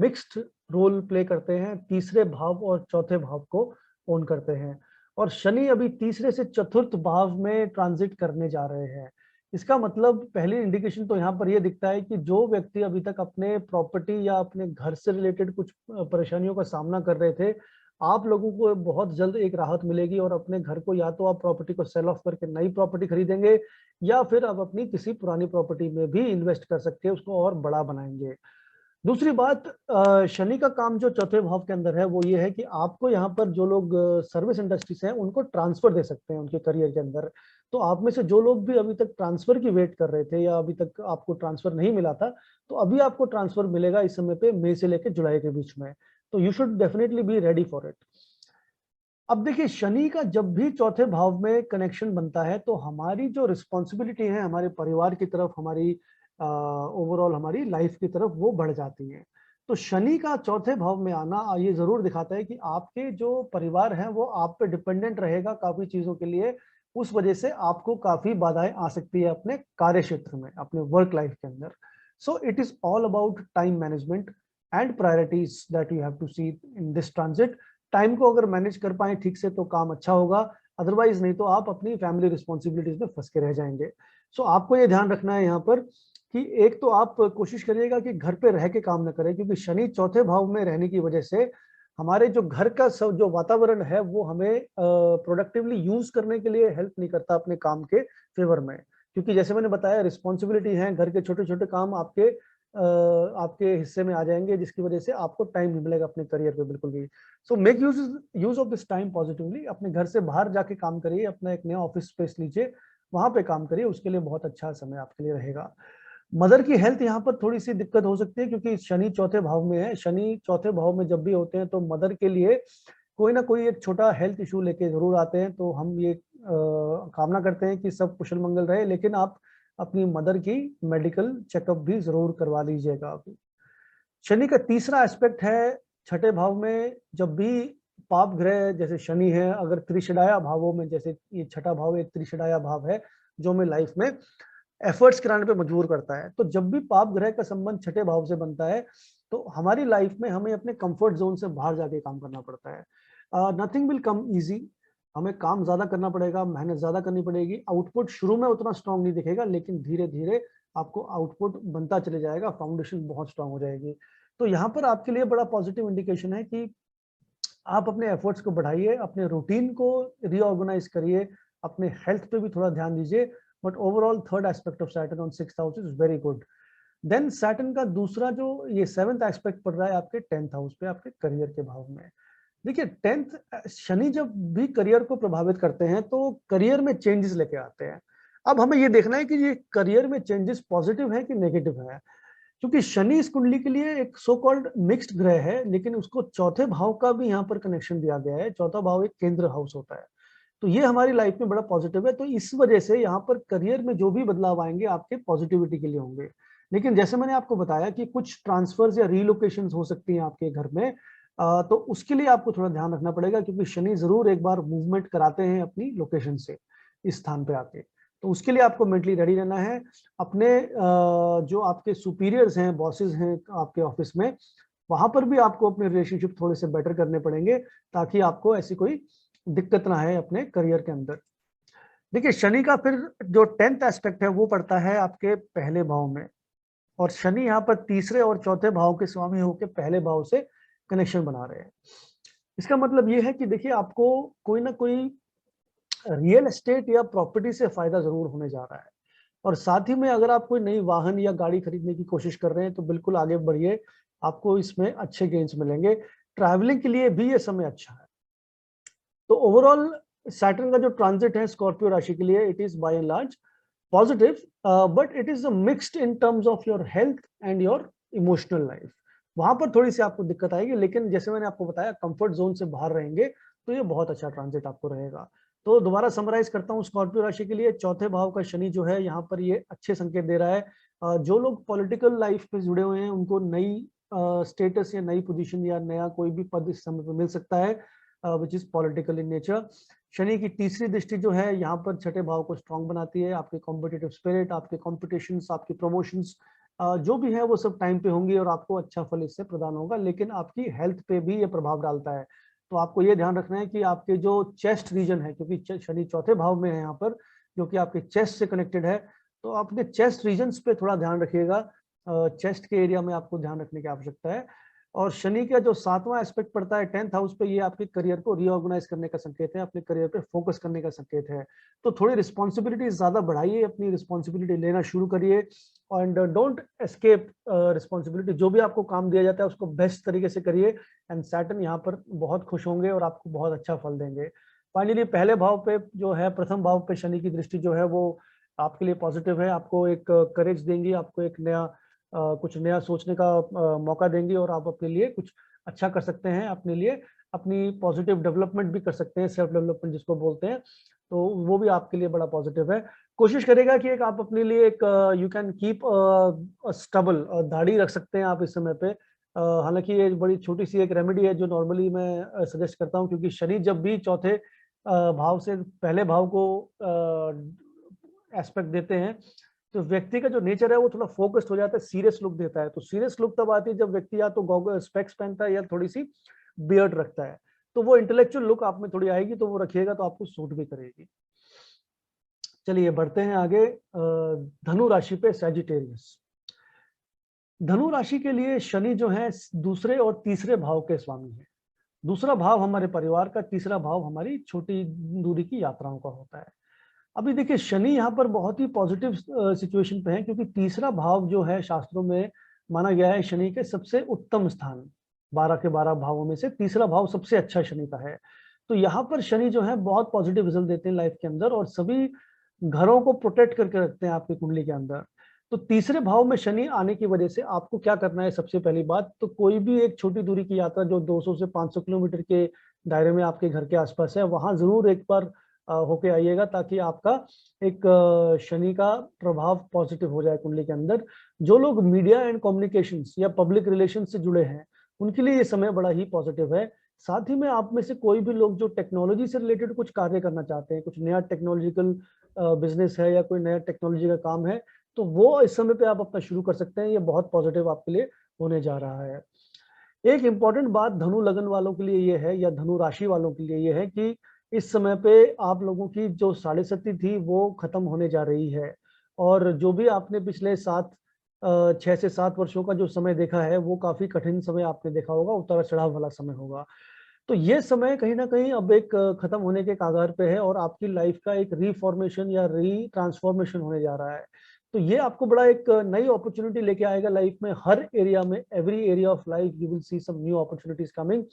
मिक्स्ड रोल प्ले करते हैं, तीसरे भाव और चौथे भाव को ओन करते हैं, और शनि अभी तीसरे से चतुर्थ भाव में ट्रांजिट करने जा रहे हैं। इसका मतलब पहली इंडिकेशन तो यहाँ पर यह दिखता है कि जो व्यक्ति अभी तक अपने प्रॉपर्टी या अपने घर से रिलेटेड कुछ परेशानियों का सामना कर रहे थे, आप लोगों को बहुत जल्द एक राहत मिलेगी, और अपने घर को या तो आप प्रॉपर्टी को सेल ऑफ करके नई प्रॉपर्टी खरीदेंगे, या फिर आप अपनी किसी पुरानी प्रॉपर्टी में भी इन्वेस्ट कर सकते हैं, उसको और बड़ा बनाएंगे। दूसरी बात, शनि का काम जो चौथे भाव के अंदर है वो ये है कि आपको यहाँ पर जो लोग सर्विस इंडस्ट्री से हैं उनको ट्रांसफर दे सकते हैं उनके करियर के अंदर। तो आप में से जो लोग भी अभी तक ट्रांसफर की वेट कर रहे थे या अभी तक आपको ट्रांसफर नहीं मिला था, तो अभी आपको ट्रांसफर मिलेगा इस समय पे, मई से लेकर जुलाई के बीच में। तो you should definitely be ready for it. अब देखिए, शनि का जब भी चौथे भाव में कनेक्शन बनता है तो हमारी जो रिस्पॉन्सिबिलिटी है हमारे परिवार की तरफ, हमारी ओवरऑल हमारी लाइफ की तरफ वो बढ़ जाती हैं। तो शनि का चौथे भाव में आना ये ज़रूर दिखाता है कि आपके जो परिवार है वो आप पे डिपेंडेंट रहेगा काफ़ी चीज़ों के लिए, उस वजह से आपको काफ़ी बाधाएँ आ सकती है अपने कार्य क्षेत्र में, अपने वर्क लाइफ के अंदर। So it is all about time management and priorities that you have to see in this transit. Time को अगर मैनेज कर पाएँ ठीक से तो काम अच्छा होगा, अदरवाइज़ नहीं तो आप अपनी फैमिली रिस्पॉन्सिबिलिटीज़ में फँस के रह जाएँगे। सो आपको ये ध्यान रखना है यहाँ पर कि एक तो आप कोशिश करिएगा कि घर पे रह के काम ना करें, क्योंकि शनि चौथे भाव में रहने की वजह से हमारे जो घर का सब जो वातावरण है वो हमें प्रोडक्टिवली यूज करने के लिए हेल्प नहीं करता अपने काम के फेवर में। क्योंकि जैसे मैंने बताया रिस्पॉन्सिबिलिटी है, घर के छोटे छोटे काम आपके हिस्से में आ जाएंगे, जिसकी वजह से आपको टाइम नहीं मिलेगा अपने करियर पे बिल्कुल भी। So make use of this time positively. अपने घर से बाहर जाके काम करिए, अपना एक नया ऑफिस स्पेस लीजिए, वहां पे काम करिए, उसके लिए बहुत अच्छा समय आपके लिए रहेगा। मदर की हेल्थ यहाँ पर थोड़ी-सी दिक्कत हो सकती है, क्योंकि शनि चौथे भाव में है। शनि चौथे भाव में जब भी होते हैं तो मदर के लिए कोई ना कोई एक छोटा हेल्थ इश्यू लेके ज़रूर आते हैं। तो हम ये कामना करते हैं कि सब कुशल-मंगल रहे, लेकिन आप अपनी मदर की मेडिकल चेकअप भी ज़रूर करवा लीजिएगा अभी। शनि का तीसरा एस्पेक्ट है छठे भाव में। जब भी पाप ग्रह जैसे शनि है, अगर त्रिशदाया भावों में, जैसे ये छठा भाव एक त्रिशदाया भाव है जो हमें लाइफ में एफर्ट्स कराने पे मजबूर करता है। तो जब भी पाप ग्रह का संबंध छठे भाव से बनता है तो हमारी लाइफ में हमें अपने कंफर्ट जोन से बाहर जाके काम करना पड़ता है। Nothing will come easy. हमें काम ज्यादा करना पड़ेगा, मेहनत ज्यादा करनी पड़ेगी। आउटपुट शुरू में उतना स्ट्रांग नहीं दिखेगा, लेकिन धीरे धीरे आपको आउटपुट बनता चले जाएगा, फाउंडेशन बहुत स्ट्रांग हो जाएगी। तो यहाँ पर आपके लिए बड़ा पॉजिटिव इंडिकेशन है कि आप अपने एफर्ट्स को बढ़ाइए, अपने रूटीन को रीऑर्गेनाइज करिए, अपने हेल्थ पे भी थोड़ा ध्यान दीजिए। But overall third aspect of Saturn on sixth house is very good. Then Saturn का दूसरा जो ये सेवेंथ एस्पेक्ट पड़ रहा है आपके टेंथ हाउस पे, आपके करियर के भाव में। देखिए टेंथ शनि जब भी करियर को प्रभावित करते हैं तो करियर में चेंजेस लेके आते हैं। अब हमें ये देखना है कि ये करियर में चेंजेस पॉजिटिव है कि नेगेटिव है। क्योंकि शनि इस कुंडली के लिए एक सो कॉल्ड मिक्स्ड ग्रह है, लेकिन उसको चौथे भाव का भी यहाँ पर कनेक्शन दिया गया है। चौथा भाव एक केंद्र हाउस होता है, तो ये हमारी लाइफ में बड़ा पॉजिटिव है। तो इस वजह से यहाँ पर करियर में जो भी बदलाव आएंगे आपके पॉजिटिविटी के लिए होंगे। लेकिन जैसे मैंने आपको बताया कि कुछ ट्रांसफर्स या रीलोकेशन हो सकती हैं आपके घर में, तो उसके लिए आपको थोड़ा ध्यान रखना पड़ेगा, क्योंकि शनि जरूर एक बार मूवमेंट कराते हैं अपनी लोकेशन से इस स्थान पे आके। तो उसके लिए आपको मेंटली रेडी रहना है। अपने जो आपके सुपीरियर्स हैं, बॉसेस हैं आपके ऑफिस में, वहां पर भी आपको अपने रिलेशनशिप थोड़े से बेटर करने पड़ेंगे, ताकि आपको ऐसी कोई दिक्कत ना है अपने करियर के अंदर। देखिए शनि का फिर जो टेंथ एस्पेक्ट है वो पड़ता है आपके पहले भाव में, और शनि यहाँ पर तीसरे और चौथे भाव के स्वामी होकर पहले भाव से कनेक्शन बना रहे हैं। इसका मतलब ये है कि देखिए आपको कोई ना कोई रियल एस्टेट या प्रॉपर्टी से फायदा जरूर होने जा रहा है। और साथ ही में अगर आप कोई नई वाहन या गाड़ी खरीदने की कोशिश कर रहे हैं तो बिल्कुल आगे बढ़िए, आपको इसमें अच्छे गेन्स मिलेंगे। ट्रैवलिंग के लिए भी ये समय अच्छा है। तो ओवरऑल सैटर्न का जो ट्रांजिट है स्कॉर्पियो राशि के लिए, it is by and large positive, but it is mixed in terms of your health and your emotional life. वहां पर थोड़ी सी आपको दिक्कत आएगी, लेकिन जैसे मैंने आपको बताया कंफर्ट जोन से बाहर रहेंगे तो ये बहुत अच्छा ट्रांजिट आपको रहेगा। तो दोबारा समराइज करता हूँ, स्कॉर्पियो राशि के लिए चौथे भाव का शनि जो है यहाँ पर ये अच्छे संकेत दे रहा है। जो लोग पॉलिटिकल लाइफ में जुड़े हुए हैं उनको नई स्टेटस या नई पोजीशन या नया कोई भी पद इस समय पे मिल सकता है, which is political in nature. Shani की तीसरी दृष्टि जो है यहाँ पर छठे भाव को स्ट्रांग बनाती है। आपके कॉम्पिटिटिव स्पिरिट, आपके कॉम्पिटिशन्स, आपकी प्रमोशंस जो भी है वो सब टाइम पे होंगी और आपको अच्छा फल इससे प्रदान होगा, लेकिन आपकी हेल्थ पे भी ये प्रभाव डालता है। तो आपको ये ध्यान रखना है कि आपके जो चेस्ट रीजन है, क्योंकि शनि चौथे भाव में है यहाँ पर, जो कि आपके चेस्ट से कनेक्टेड है, तो आपके चेस्ट रीजन्स पे थोड़ा ध्यान रखिएगा। चेस्ट के एरिया में आपको ध्यान रखने की आवश्यकता है। और शनि का जो सातवां एस्पेक्ट पड़ता है टेंथ हाउस पे, ये आपके करियर को रीऑर्गेनाइज करने का संकेत है, अपने करियर पे फोकस करने का संकेत है। तो थोड़ी रिस्पॉन्सिबिलिटी ज्यादा बढ़ाइए, अपनी रिस्पॉन्सिबिलिटी लेना शुरू करिए, एंड डोंट एस्केप रिस्पॉन्सिबिलिटी। जो भी आपको काम दिया जाता है उसको बेस्ट तरीके से करिए, एंड सैटर्न यहाँ पर बहुत खुश होंगे और आपको बहुत अच्छा फल देंगे। फाइनली पहले भाव पे जो है, प्रथम भाव पे शनि की दृष्टि जो है वो आपके लिए पॉजिटिव है। आपको एक करेज देंगी, आपको एक नया कुछ नया सोचने का मौका देंगी, और आप अपने लिए कुछ अच्छा कर सकते हैं, अपने लिए अपनी पॉजिटिव डेवलपमेंट भी कर सकते हैं, सेल्फ डेवलपमेंट जिसको बोलते हैं। तो वो भी आपके लिए बड़ा पॉजिटिव है। कोशिश करेगा कि एक आप अपने लिए एक यू कैन कीप स्टबल दाढ़ी रख सकते हैं आप इस समय पे। हालाँकि ये बड़ी छोटी-सी एक रेमेडी है जो नॉर्मली मैं सजेस्ट करता हूँ, क्योंकि शनि जब भी चौथे भाव से पहले भाव को एस्पेक्ट देते हैं, तो व्यक्ति का जो नेचर है वो थोड़ा फ़ोकस्ड हो जाता है, सीरियस लुक देता है। तो सीरियस लुक तब आती है जब व्यक्ति या तो गॉगल स्पेक्स पहनता है या थोड़ी-सी बियर्ड रखता है। तो वो इंटेलेक्चुअल लुक आप में थोड़ी आएगी, तो वो रखिएगा तो आपको सूट भी करेगी। चलिए बढ़ते हैं आगे धनु राशि पे सैजिटेरियस। धनु राशि के लिए शनि जो है दूसरे और तीसरे भाव के स्वामी है। दूसरा भाव हमारे परिवार का, तीसरा भाव हमारी छोटी दूरी की यात्राओं का होता है। अभी देखिए शनि यहाँ पर बहुत ही पॉजिटिव सिचुएशन पे है, क्योंकि तीसरा भाव जो है शास्त्रों में माना गया है शनि के सबसे उत्तम स्थान, 12 के 12 भावों में से तीसरा भाव सबसे अच्छा शनि का है। तो यहाँ पर शनि जो है बहुत पॉजिटिव रिजल्ट देते हैं लाइफ के अंदर, और सभी घरों को प्रोटेक्ट करके रखते हैं आपकी कुंडली के अंदर। तो तीसरे भाव में शनि आने की वजह से आपको क्या करना है, सबसे पहली बात तो कोई भी एक छोटी दूरी की यात्रा जो 200 से 500 किलोमीटर के दायरे में आपके घर के आसपास है, वहां जरूर एक बार होके आइएगा, ताकि आपका एक शनि का प्रभाव पॉजिटिव हो जाए कुंडली के अंदर। जो लोग मीडिया एंड कम्युनिकेशंस या पब्लिक रिलेशन से जुड़े हैं, उनके लिए ये समय बड़ा ही पॉजिटिव है। साथ ही में आप में से कोई भी लोग जो टेक्नोलॉजी से रिलेटेड कुछ कार्य करना चाहते हैं, कुछ नया टेक्नोलॉजिकल बिजनेस है या कोई नया टेक्नोलॉजी का काम है, तो वो इस समय पे आप अपना शुरू कर सकते हैं। ये बहुत पॉजिटिव आपके लिए होने जा रहा है। एक इंपॉर्टेंट बात धनु लगन वालों के लिए ये है, या धनु राशि वालों के लिए ये है कि इस समय पे आप लोगों की जो साढ़े सती थी वो खत्म होने जा रही है, और जो भी आपने पिछले 6 से 7 वर्षों का जो समय देखा है, वो काफी कठिन समय आपने देखा होगा, उतार चढ़ाव वाला समय होगा। तो ये समय कहीं ना कहीं अब एक खत्म होने के कागार पे है, और आपकी लाइफ का एक रीफॉर्मेशन या री ट्रांसफॉर्मेशन होने जा रहा है। तो ये आपको बड़ा एक नई अपॉर्चुनिटी लेके आएगा लाइफ में, हर एरिया में, every area of life you will see some new opportunities coming.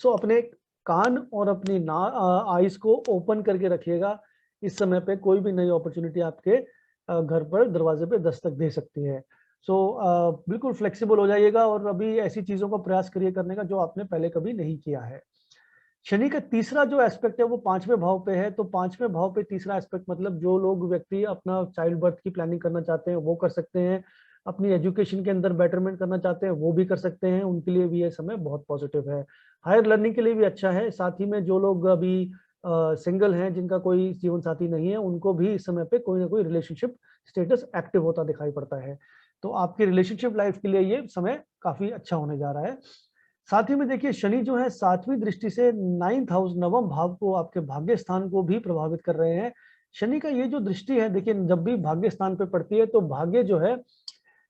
So अपने कान और अपनी आईज को ओपन करके रखिएगा। इस समय पे कोई भी नई अपॉर्चुनिटी आपके घर पर दरवाजे पे दस्तक दे सकती है। सो बिल्कुल फ्लेक्सिबल हो जाइएगा, और अभी ऐसी चीजों का प्रयास करिए करने का जो आपने पहले कभी नहीं किया है। शनि का तीसरा जो एस्पेक्ट है वो 5वें भाव पे है। तो 5वें भाव पे तीसरा एस्पेक्ट मतलब जो लोग व्यक्ति अपना चाइल्ड बर्थ की प्लानिंग करना चाहते हैं वो कर सकते हैं, अपनी एजुकेशन के अंदर बेटरमेंट करना चाहते हैं वो भी कर सकते हैं, उनके लिए भी ये समय बहुत पॉजिटिव है। हायर लर्निंग के लिए भी अच्छा है। साथ ही में जो लोग अभी सिंगल हैं, जिनका कोई जीवन साथी नहीं है, उनको भी इस समय पे कोई ना कोई रिलेशनशिप स्टेटस एक्टिव होता दिखाई पड़ता है। तो आपकी रिलेशनशिप लाइफ के लिए ये समय काफी अच्छा होने जा रहा है। साथ ही में देखिए शनि जो है 7वीं दृष्टि से 9th हाउस, नवम भाव को, आपके भाग्य स्थान को भी प्रभावित कर रहे हैं। शनि का ये जो दृष्टि है, देखिए जब भी भाग्य स्थान पे पड़ती है तो भाग्य जो है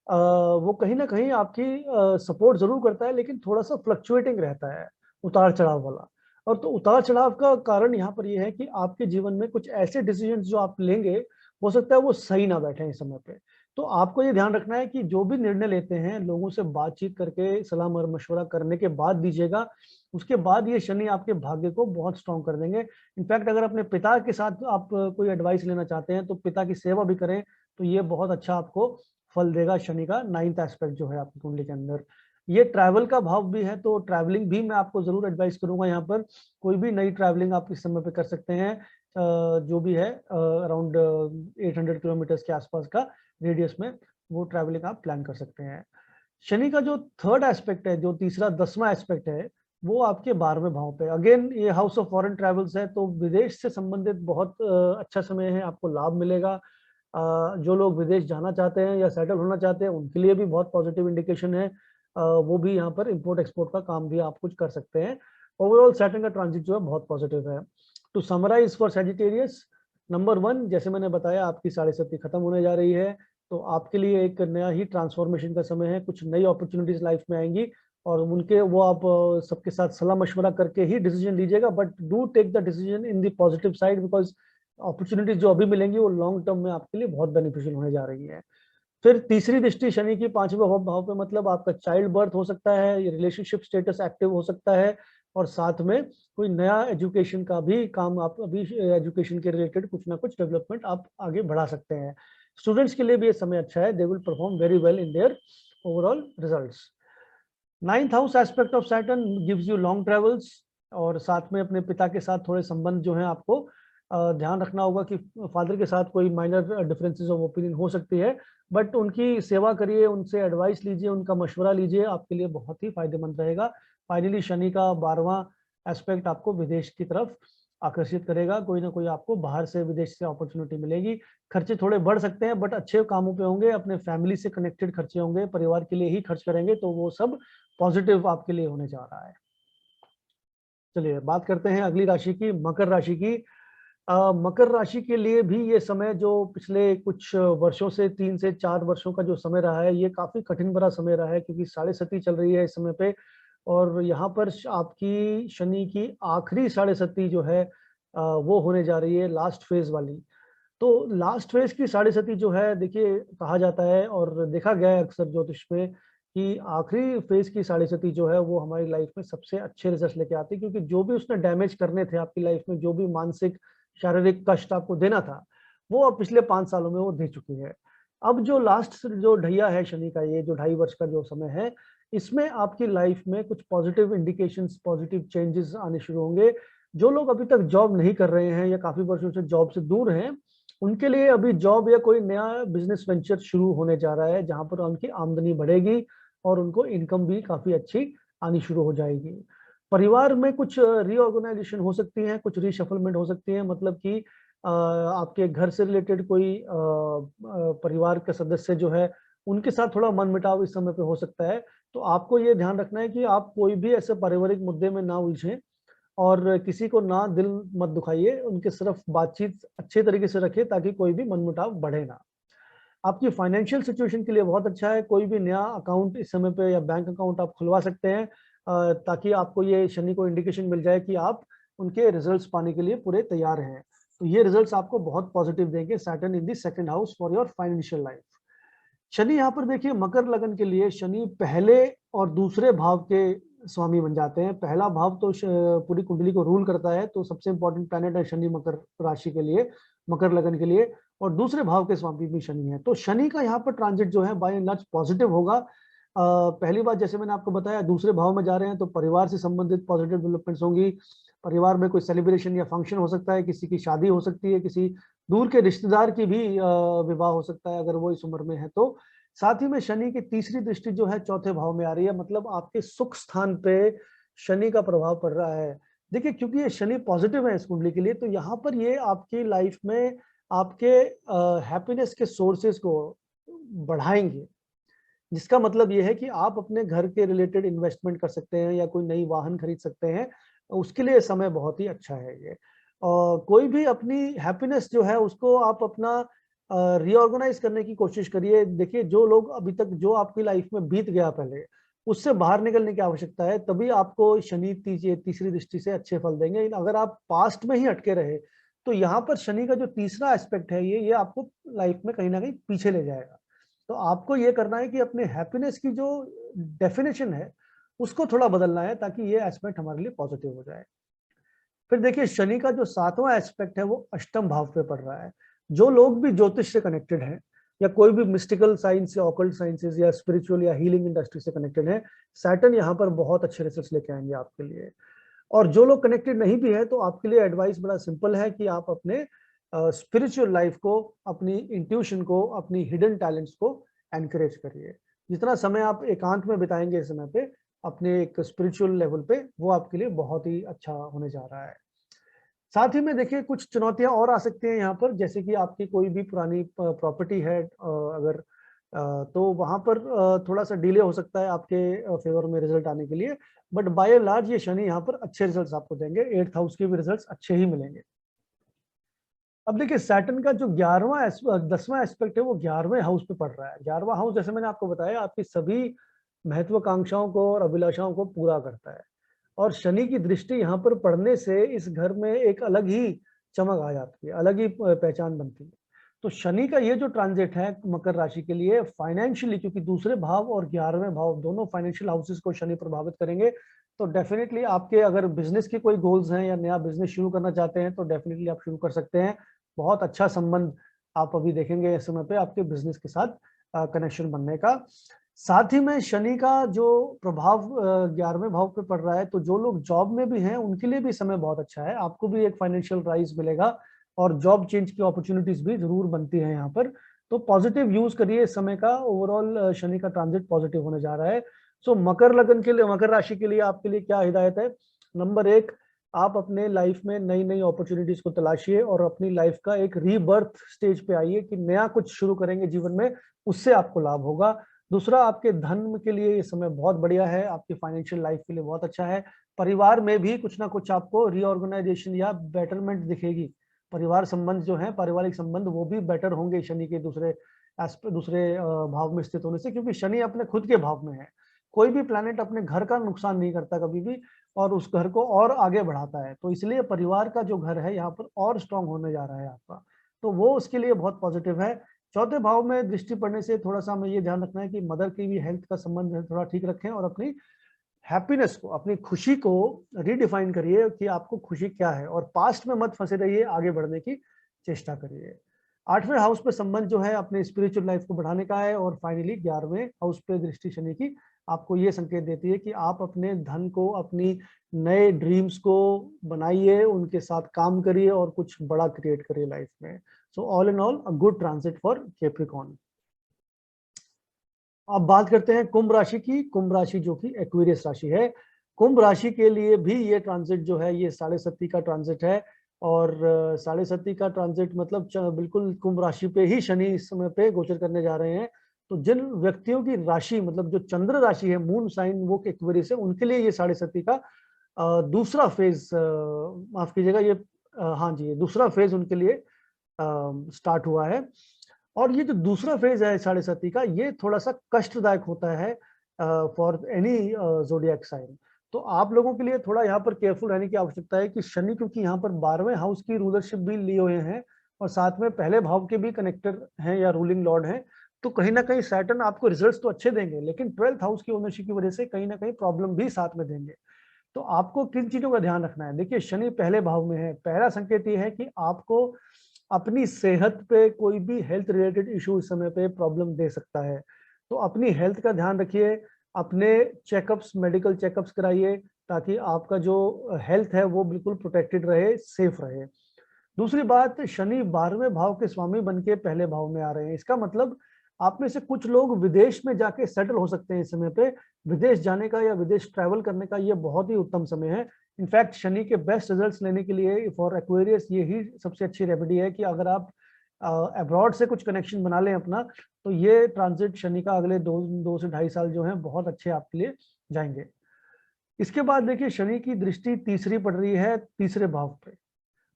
वो कहीं ना कहीं आपकी सपोर्ट जरूर करता है, लेकिन थोड़ा सा फ्लक्चुएटिंग रहता है, उतार चढ़ाव वाला। और तो उतार चढ़ाव का कारण यहाँ पर यह है कि आपके जीवन में कुछ ऐसे डिसीजन जो आप लेंगे, हो सकता है वो सही ना बैठे इस समय पे। तो आपको ये ध्यान रखना है कि जो भी निर्णय लेते हैं, लोगों से बातचीत करके सलाह मशवरा करने के बाद दीजिएगा। उसके बाद ये शनि आपके भाग्य को बहुत स्ट्रांग कर देंगे। इनफैक्ट अगर अपने पिता के साथ आप कोई एडवाइस लेना चाहते हैं, तो पिता की सेवा भी करें, तो ये बहुत अच्छा आपको फल देगा। शनि का 9th एस्पेक्ट जो है आपकी कुंडली के अंदर, ये ट्रैवल का भाव भी है, तो ट्रैवलिंग भी मैं आपको जरूर एडवाइस करूंगा। यहाँ पर कोई भी नई ट्रैवलिंग आप इस समय पे कर सकते हैं, जो भी है अराउंड 800 किलोमीटर के आसपास का रेडियस में, वो ट्रैवलिंग आप प्लान कर सकते हैं। शनि का जो थर्ड एस्पेक्ट है, जो तीसरा 10वां एस्पेक्ट है, वो आपके 12वें भाव पे, अगेन ये हाउस ऑफ फॉरेन ट्रैवल्स है, तो विदेश से संबंधित बहुत अच्छा समय है, आपको लाभ मिलेगा। जो लोग विदेश जाना चाहते हैं या सेटल होना चाहते हैं, उनके लिए भी बहुत पॉजिटिव इंडिकेशन है। वो भी यहाँ पर इंपोर्ट एक्सपोर्ट का काम भी आप कुछ कर सकते हैं। ओवरऑल सैटर्न का ट्रांजिट जो है बहुत पॉजिटिव है। To summarise for Sagittarius, number 1 जैसे मैंने बताया, आपकी साढ़े सती खत्म होने जा रही है, तो आपके लिए एक नया ही ट्रांसफॉर्मेशन का समय है। कुछ नई अपॉर्चुनिटीज लाइफ में आएंगी, और उनके वो आप सबके साथ सलाह मशवरा करके ही डिसीजन लीजिएगा, but do take the decision in the positive side, because opportunities जो अभी मिलेंगी वो लॉन्ग टर्म में आपके लिए बहुत बेनिफिशियल होने जा रही है। फिर तीसरी दृष्टि शनि की 5वें भाव पे, मतलब आपका चाइल्ड बर्थ हो सकता है, ये रिलेशनशिप स्टेटस एक्टिव हो सकता है, और साथ में कोई नया एजुकेशन का भी काम, आप अभी एजुकेशन के रिलेटेड कुछ ना कुछ डेवलपमेंट आप आगे बढ़ा सकते हैं। स्टूडेंट्स के लिए भी ये समय अच्छा है, they will perform very well in their overall results. 9th house aspect of Saturn gives you long travels, और साथ में अपने पिता के साथ थोड़े संबंध जो है आपको ध्यान रखना होगा कि फादर के साथ कोई माइनर डिफरेंसेस ऑफ ओपिनियन हो सकती है, बट उनकी सेवा करिए, उनसे एडवाइस लीजिए, उनका मशवरा लीजिए, आपके लिए बहुत ही फायदेमंद रहेगा। फाइनली शनि का 12वां एस्पेक्ट आपको विदेश की तरफ आकर्षित करेगा, कोई ना कोई आपको बाहर से विदेश से अपॉर्चुनिटी मिलेगी। खर्चे थोड़े बढ़ सकते हैं बट अच्छे कामों पे होंगे, अपने फैमिली से कनेक्टेड खर्चे होंगे, परिवार के लिए ही खर्च करेंगे, तो वो सब पॉजिटिव आपके लिए होने जा रहा है। चलिए बात करते हैं अगली राशि की, मकर राशि की। मकर राशि के लिए भी ये समय जो पिछले कुछ वर्षों से 3 से 4 वर्षों का जो समय रहा है, ये काफ़ी कठिन भरा समय रहा है, क्योंकि साढ़े सती चल रही है इस समय पे, और यहाँ पर आपकी शनि की आखिरी साढ़े सती जो है वो होने जा रही है, लास्ट फेज़ वाली। तो लास्ट फेज़ की साढ़े सती जो है, देखिए कहा जाता है और देखा गया है अक्सर ज्योतिष में कि आखिरी फेज़ की साढ़े सती जो है वो हमारी लाइफ में सबसे अच्छे रिजल्ट्स लेके आती है, क्योंकि जो भी उसने डैमेज करने थे आपकी लाइफ में, जो भी मानसिक शारीरिक कष्ट आपको देना था, वो अब पिछले 5 सालों में वो दे चुकी है। अब जो लास्ट जो ढैया है शनि का, ये जो 2.5 वर्ष का जो समय है, इसमें आपकी लाइफ में कुछ पॉजिटिव इंडिकेशंस, पॉजिटिव चेंजेस आने शुरू होंगे। जो लोग अभी तक जॉब नहीं कर रहे हैं या काफ़ी वर्षों से जॉब से दूर हैं, उनके लिए अभी जॉब या कोई नया बिज़नेस वेंचर शुरू होने जा रहा है, जहाँ पर उनकी आमदनी बढ़ेगी और उनको इनकम भी काफ़ी अच्छी आनी शुरू हो जाएगी। परिवार में कुछ रीऑर्गेनाइजेशन हो सकती है, कुछ रीशफलमेंट हो सकती है, मतलब कि आपके घर से रिलेटेड कोई परिवार के सदस्य जो है, उनके साथ थोड़ा मनमुटाव इस समय पे हो सकता है। तो आपको ये ध्यान रखना है कि आप कोई भी ऐसे पारिवारिक मुद्दे में ना उलझें और किसी को ना दिल मत दुखाइए, उनके सिर्फ बातचीत अच्छे तरीके से रखें ताकि कोई भी मनमुटाव बढ़े ना। आपकी फाइनेंशियल सिचुएशन के लिए बहुत अच्छा है, कोई भी नया अकाउंट इस समय पे या बैंक अकाउंट आप खुलवा सकते हैं, ताकि आपको ये शनि को इंडिकेशन मिल जाए कि आप उनके रिजल्ट्स पाने के लिए पूरे तैयार हैं। तो ये रिजल्ट्स आपको बहुत पॉजिटिव देंगे, Saturn in the second house for your financial life. Shani यहाँ पर देखिए मकर लगन के लिए शनि पहले और दूसरे भाव के स्वामी बन जाते हैं। पहला भाव तो पूरी कुंडली को रूल करता है, तो सबसे इंपॉर्टेंट प्लैनेट है शनि मकर राशि के लिए, मकर लगन के लिए, और दूसरे भाव के स्वामी भी शनि है। तो शनि का यहाँ पर ट्रांजिट जो है बाय एंड लार्ज पॉजिटिव होगा। पहली बात, जैसे मैंने आपको बताया, दूसरे भाव में जा रहे हैं तो परिवार से संबंधित पॉजिटिव डेवलपमेंट्स होंगी। परिवार में कोई सेलिब्रेशन या फंक्शन हो सकता है, किसी की शादी हो सकती है, किसी दूर के रिश्तेदार की भी विवाह हो सकता है अगर वो इस उम्र में है तो। साथ ही में शनि की तीसरी दृष्टि जो है चौथे भाव में आ रही है, मतलब आपके सुख स्थान पे शनि का प्रभाव पड़ रहा है। देखिए क्योंकि ये शनि पॉजिटिव है इस कुंडली के लिए, तो यहाँ पर ये आपकी लाइफ में आपके हैप्पीनेस के सोर्सेज को बढ़ाएंगे, जिसका मतलब ये है कि आप अपने घर के रिलेटेड इन्वेस्टमेंट कर सकते हैं या कोई नई वाहन खरीद सकते हैं, उसके लिए समय बहुत ही अच्छा है ये। और कोई भी अपनी हैप्पीनेस जो है उसको आप अपना रीऑर्गेनाइज करने की कोशिश करिए। देखिए जो लोग अभी तक जो आपकी लाइफ में बीत गया पहले, उससे बाहर निकलने की आवश्यकता है, तभी आपको शनि तीसरी दृष्टि से अच्छे फल देंगे। अगर आप पास्ट में ही अटके रहे तो यहाँ पर शनि का जो तीसरा एस्पेक्ट है ये आपको लाइफ में कहीं ना कहीं पीछे ले जाएगा। तो आपको ये करना है कि अपने हैप्पीनेस की जो डेफिनेशन है उसको थोड़ा बदलना है, ताकि ये एस्पेक्ट हमारे लिए पॉजिटिव हो जाए। फिर देखिए शनि का जो 7वां एस्पेक्ट है वो अष्टम भाव पे पड़ रहा है। जो लोग भी ज्योतिष से कनेक्टेड हैं या कोई भी मिस्टिकल साइंस या ऑकल्ट साइंसेज या स्पिरिचुअल या हीलिंग इंडस्ट्री से कनेक्टेड है, सैटर्न यहाँ पर बहुत अच्छे रिजल्ट्स लेके आएंगे आपके लिए। और जो लोग कनेक्टेड नहीं भी है तो आपके लिए एडवाइस बड़ा सिंपल है कि आप अपने स्पिरिचुअल लाइफ को, अपनी इंट्यूशन को, अपनी हिडन टैलेंट्स को एनकरेज करिए। जितना समय आप एकांत में बिताएंगे इस समय पे अपने एक स्पिरिचुअल लेवल पे, वो आपके लिए बहुत ही अच्छा होने जा रहा है। साथ ही में देखिए कुछ चुनौतियां और आ सकती हैं यहाँ पर, जैसे कि आपकी कोई भी पुरानी प्रॉपर्टी है अगर तो वहां पर थोड़ा सा डिले हो सकता है आपके फेवर में रिजल्ट आने के लिए, बट बाय एंड लार्ज ये शनि यहाँ पर अच्छे रिजल्ट्स आपको देंगे। 8th हाउस के भी रिजल्ट्स अच्छे ही मिलेंगे। अब देखिए सैटर्न का जो 10वां एस्पेक्ट है वो 11वें हाउस पे पड़ रहा है। 11वां हाउस जैसे मैंने आपको बताया आपकी सभी महत्वाकांक्षाओं को और अभिलाषाओं को पूरा करता है, और शनि की दृष्टि यहाँ पर पड़ने से इस घर में एक अलग ही चमक आ जाती है, अलग ही पहचान बनती है। तो शनि का ये जो ट्रांजिट है मकर राशि के लिए फाइनेंशियली, क्योंकि दूसरे भाव और 11वें भाव दोनों फाइनेंशियल हाउसेस को शनि प्रभावित करेंगे, तो डेफिनेटली आपके अगर बिजनेस के कोई गोल्स हैं या नया बिजनेस शुरू करना चाहते हैं तो डेफिनेटली आप शुरू कर सकते हैं। बहुत अच्छा संबंध आप अभी देखेंगे इस समय पे आपके बिजनेस के साथ कनेक्शन बनने का। साथ ही में शनि का जो प्रभाव 11वें भाव पे पड़ रहा है, तो जो लोग जॉब में भी हैं उनके लिए भी समय बहुत अच्छा है। आपको भी एक फाइनेंशियल राइज मिलेगा, और जॉब चेंज की अपॉर्चुनिटीज भी जरूर बनती है यहाँ पर। तो पॉजिटिव यूज करिए इस समय का। ओवरऑल शनि का ट्रांजिट पॉजिटिव होने जा रहा है। सो मकर लगन के लिए, मकर राशि के लिए आपके लिए क्या हिदायत है? नंबर एक, आप अपने लाइफ में नई नई अपॉर्चुनिटीज को तलाशिए और अपनी लाइफ का एक रीबर्थ स्टेज पे आइए कि नया कुछ शुरू करेंगे जीवन में, उससे आपको लाभ होगा। दूसरा, आपके धन के लिए ये समय बहुत बढ़िया है, आपकी फाइनेंशियल लाइफ के लिए बहुत अच्छा है। परिवार में भी कुछ ना कुछ आपको रीऑर्गेनाइजेशन या बेटरमेंट दिखेगी। परिवार संबंध जो है, पारिवारिक संबंध, वो भी बेटर होंगे शनि के दूसरे भाव में स्थित होने से, क्योंकि शनि अपने खुद के भाव में है। कोई भी प्लैनेट अपने घर का नुकसान नहीं करता कभी भी, और उस घर को और आगे बढ़ाता है। तो इसलिए परिवार का जो घर है यहाँ पर और स्ट्रांग होने जा रहा है आपका, तो वो उसके लिए बहुत पॉजिटिव है। चौथे भाव में दृष्टि पड़ने से थोड़ा सा हमें ये ध्यान रखना है कि मदर की भी हेल्थ का संबंध है, थोड़ा ठीक रखें, और अपनी हैप्पीनेस को, अपनी खुशी को रीडिफाइन करिए कि आपको खुशी क्या है, और पास्ट में मत फंसे रहिए, आगे बढ़ने की चेष्टा करिए। 8वें हाउस पे संबंध जो है अपने स्पिरिचुअल लाइफ को बढ़ाने का है, और फाइनली 11वें हाउस पे दृष्टि शनि की आपको ये संकेत देती है कि आप अपने धन को, अपनी नए ड्रीम्स को बनाइए, उनके साथ काम करिए और कुछ बड़ा क्रिएट करिए लाइफ में। So all in all a good transit for Capricorn. अब बात करते हैं कुंभ राशि की। कुंभ राशि जो कि एक्वेरियस राशि है, कुंभ राशि के लिए भी ये ट्रांजिट जो है ये 7.5 का ट्रांजिट है। और 7.5 का ट्रांजिट मतलब बिल्कुल कुंभ राशि पे ही शनि इस समय पे गोचर करने जा रहे हैं। तो जिन व्यक्तियों की राशि, मतलब जो चंद्र राशि है, मून साइन वो एक्वेरियस है, उनके लिए ये 7.5 का दूसरा फेज, माफ कीजिएगा, ये हाँ जी, ये दूसरा फेज उनके लिए स्टार्ट हुआ है। और ये जो दूसरा फेज है 7.5 का, ये थोड़ा सा कष्टदायक होता है फॉर एनी जोडियक साइन। तो आप लोगों के लिए थोड़ा यहाँ पर केयरफुल रहने की आवश्यकता है कि शनि, क्योंकि यहाँ पर 12वें हाउस की रूलरशिप भी लिए हुए हैं, और साथ में पहले भाव के भी कनेक्टर हैं या रूलिंग लॉर्ड हैं। तो कहीं ना कहीं सैटर्न आपको रिजल्ट्स तो अच्छे देंगे, लेकिन 12th हाउस की ओनरशिप की वजह से कहीं ना कहीं प्रॉब्लम भी साथ में देंगे। तो आपको किन चीजों का ध्यान रखना है? देखिए, शनि पहले भाव में है, पहला संकेत ये है कि आपको अपनी सेहत पे कोई भी हेल्थ रिलेटेड इशू इस समय पे प्रॉब्लम दे सकता है। तो अपनी हेल्थ का ध्यान रखिए, अपने चेकअप्स, मेडिकल चेकअप्स कराइए, ताकि आपका जो हेल्थ है वो बिल्कुल प्रोटेक्टेड रहे, सेफ रहे। दूसरी बात, शनि 12वें भाव के स्वामी बन के पहले भाव में आ रहे हैं। इसका मतलब आप में से कुछ लोग विदेश में जाके सेटल हो सकते हैं इस समय पे। विदेश जाने का या विदेश ट्रैवल करने का ये बहुत ही उत्तम समय है। इनफैक्ट शनि के बेस्ट रिजल्ट्स लेने के लिए फॉर एक्वेरियस ये ही सबसे अच्छी रेमेडी है कि अगर आप अब्रॉड से कुछ कनेक्शन बना लें अपना, तो ये ट्रांजिट शनि का अगले 2 से 2.5 साल जो है बहुत अच्छे आपके लिए जाएंगे। इसके बाद देखिए, शनि की दृष्टि तीसरी पड़ रही है तीसरे भाव पे,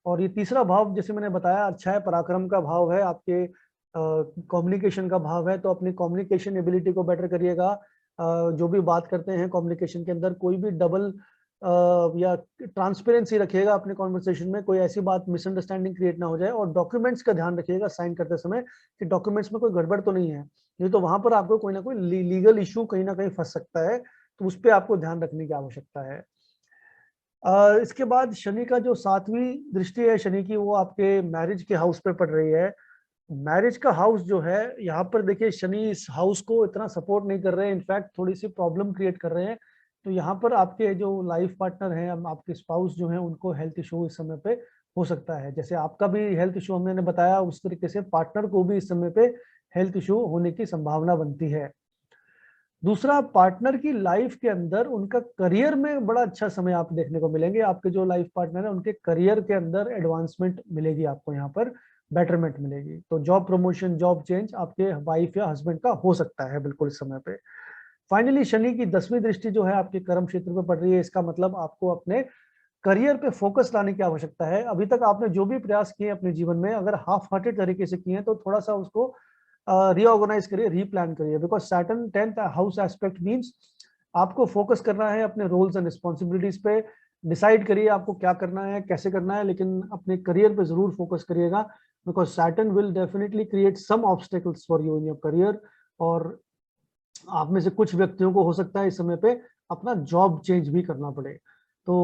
और ये तीसरा भाव जैसे मैंने बताया अच्छा है, पराक्रम का भाव है, आपके कम्युनिकेशन का भाव है। तो अपनी कम्युनिकेशन एबिलिटी को बेटर करिएगा। जो भी बात करते हैं कम्युनिकेशन के अंदर, कोई भी डबल या ट्रांसपेरेंसी रखिएगा अपने कॉन्वर्सेशन में, कोई ऐसी बात मिसअंडरस्टैंडिंग क्रिएट ना हो जाए। और डॉक्यूमेंट्स का ध्यान रखिएगा साइन करते समय कि डॉक्यूमेंट्स में कोई गड़बड़ तो नहीं है, नहीं तो वहां पर आपको कोई ना कोई लीगल इशू कहीं ना कहीं फंस सकता है। तो उस पर आपको ध्यान रखने की आवश्यकता है। इसके बाद शनि का जो 7वीं दृष्टि है शनि की, वो आपके मैरिज के हाउस पे पड़ रही है। मैरिज का हाउस जो है, यहाँ पर देखिए शनि इस हाउस को इतना सपोर्ट नहीं कर रहे हैं, इनफैक्ट थोड़ी सी प्रॉब्लम क्रिएट कर रहे हैं। तो यहाँ पर आपके जो लाइफ पार्टनर हैं, आपके स्पाउस जो हैं, उनको हेल्थ इशू इस समय पे हो सकता है। जैसे आपका भी हेल्थ इशू हमने बताया, उस तरीके से पार्टनर को भी इस समय पे हेल्थ इशू होने की संभावना बनती है। दूसरा, पार्टनर की लाइफ के अंदर उनका करियर में बड़ा अच्छा समय आप देखने को मिलेंगे। आपके जो लाइफ पार्टनर है उनके करियर के अंदर एडवांसमेंट मिलेगी, आपको यहाँ पर बेटरमेंट मिलेगी। तो जॉब प्रमोशन, जॉब चेंज आपके वाइफ या हस्बैंड का हो सकता है बिल्कुल इस समय पे। फाइनली शनि की 10वीं दृष्टि जो है आपके कर्म क्षेत्र पे पड़ रही है। इसका मतलब आपको अपने करियर पे फोकस लाने की आवश्यकता है। अभी तक आपने जो भी प्रयास किए अपने जीवन में, अगर हाफ हार्टेड तरीके से किए हैं, तो थोड़ा सा उसको रीऑर्गेनाइज करिए, रीप्लान करिए। Because Saturn 10th house aspect means आपको फोकस करना है अपने रोल्स एंड रिस्पॉन्सिबिलिटीज पे। डिसाइड करिए आपको क्या करना है, कैसे करना है, लेकिन अपने करियर पे जरूर फोकस करिएगा। Because Saturn will definitely create some obstacles for you in your career. और आप में से कुछ व्यक्तियों को हो सकता है इस समय पे अपना जॉब चेंज भी करना पड़े, तो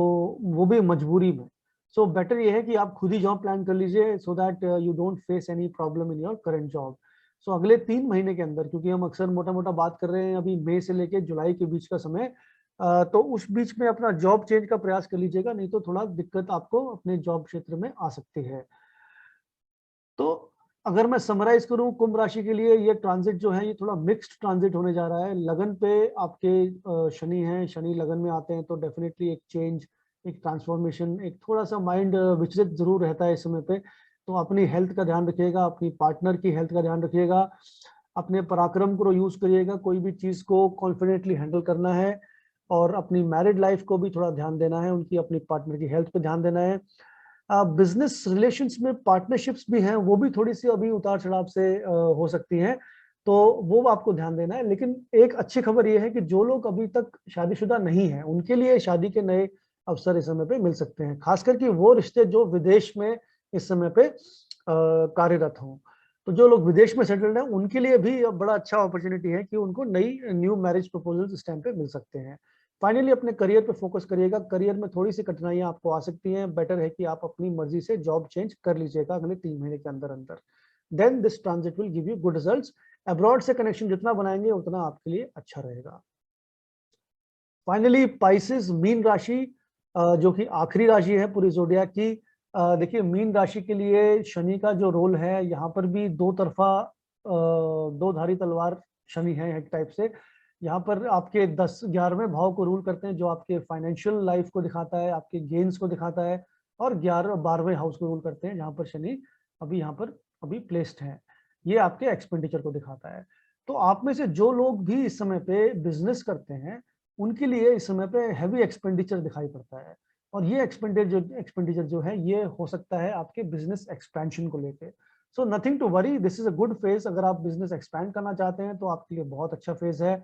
वो भी मजबूरी में। सो बेटर ये है कि आप खुद ही जॉब प्लान कर लीजिए, so that you don't face any problem in your current job. So अगले 3 महीने के अंदर, क्योंकि हम अक्सर मोटा मोटा बात कर रहे हैं अभी मई से लेके जुलाई के बीच का समय, तो उस बीच में अपना जॉब चेंज का प्रयास कर लीजिएगा, नहीं तो थोड़ा दिक्कत आपको अपने जॉब क्षेत्र में आ सकती है। तो अगर मैं समराइज करूं कुंभ राशि के लिए, ये ट्रांजिट जो है ये थोड़ा मिक्स्ड ट्रांजिट होने जा रहा है। लगन पे आपके शनि हैं, शनि लगन में आते हैं तो डेफिनेटली एक चेंज, एक ट्रांसफॉर्मेशन, एक थोड़ा सा माइंड विचलित जरूर रहता है इस समय पे। तो अपनी हेल्थ का ध्यान रखिएगा, अपनी पार्टनर की हेल्थ का ध्यान रखिएगा, अपने पराक्रम को यूज करिएगा, कोई भी चीज को कॉन्फिडेंटली हैंडल करना है। और अपनी मैरिड लाइफ को भी थोड़ा ध्यान देना है, उनकी अपनी पार्टनर की हेल्थ पे ध्यान देना है। बिजनेस रिलेशंस में पार्टनरशिप्स भी हैं, वो भी थोड़ी सी अभी उतार चढ़ाव से हो सकती हैं, तो वो आपको ध्यान देना है। लेकिन एक अच्छी खबर ये है कि जो लोग अभी तक शादीशुदा नहीं हैं उनके लिए शादी के नए अवसर इस समय पे मिल सकते हैं, खास करके वो रिश्ते जो विदेश में इस समय पे कार्यरत हों। तो जो लोग विदेश में सेटल्ड हैं उनके लिए भी अब बड़ा अच्छा अपॉर्चुनिटी है कि उनको नई न्यू मैरिज प्रपोजल्स इस टाइम पे मिल सकते हैं। फाइनली अपने करियर पे फोकस करिएगा, करियर में थोड़ी सी कठिनाइयां आपको आ सकती हैं, बेटर है कि आप अपनी मर्जी से जॉब चेंज कर लीजिएगा अगले 3 महीने के अंदर अंदर। Then this transit will give you good results. Abroad से कनेक्शन जितना बनाएंगे उतना आपके लिए अच्छा रहेगा। फाइनली पाइसेस मीन राशि, जो कि आखिरी राशि है पूरी जोडियाक की। देखिए मीन राशि के लिए शनि का जो रोल है यहाँ पर भी दो तरफा, दो धारी तलवार शनि है एक टाइप से। यहाँ पर आपके 10 11वें भाव को रूल करते हैं जो आपके फाइनेंशियल लाइफ को दिखाता है, आपके गेन्स को दिखाता है। और 11 12वें हाउस को रूल करते हैं जहाँ पर शनि अभी यहाँ पर अभी प्लेस्ड है, ये आपके एक्सपेंडिचर को दिखाता है। तो आप में से जो लोग भी इस समय पे बिजनेस करते हैं उनके लिए इस समय पे हैवी एक्सपेंडिचर दिखाई पड़ता है। और ये एक्सपेंडिचर जो है ये हो सकता है आपके बिजनेस एक्सपेंशन को लेके। So nothing to worry, this is a good phase. अगर आप बिजनेस एक्सपैंड करना चाहते हैं तो आपके लिए बहुत अच्छा फेज है।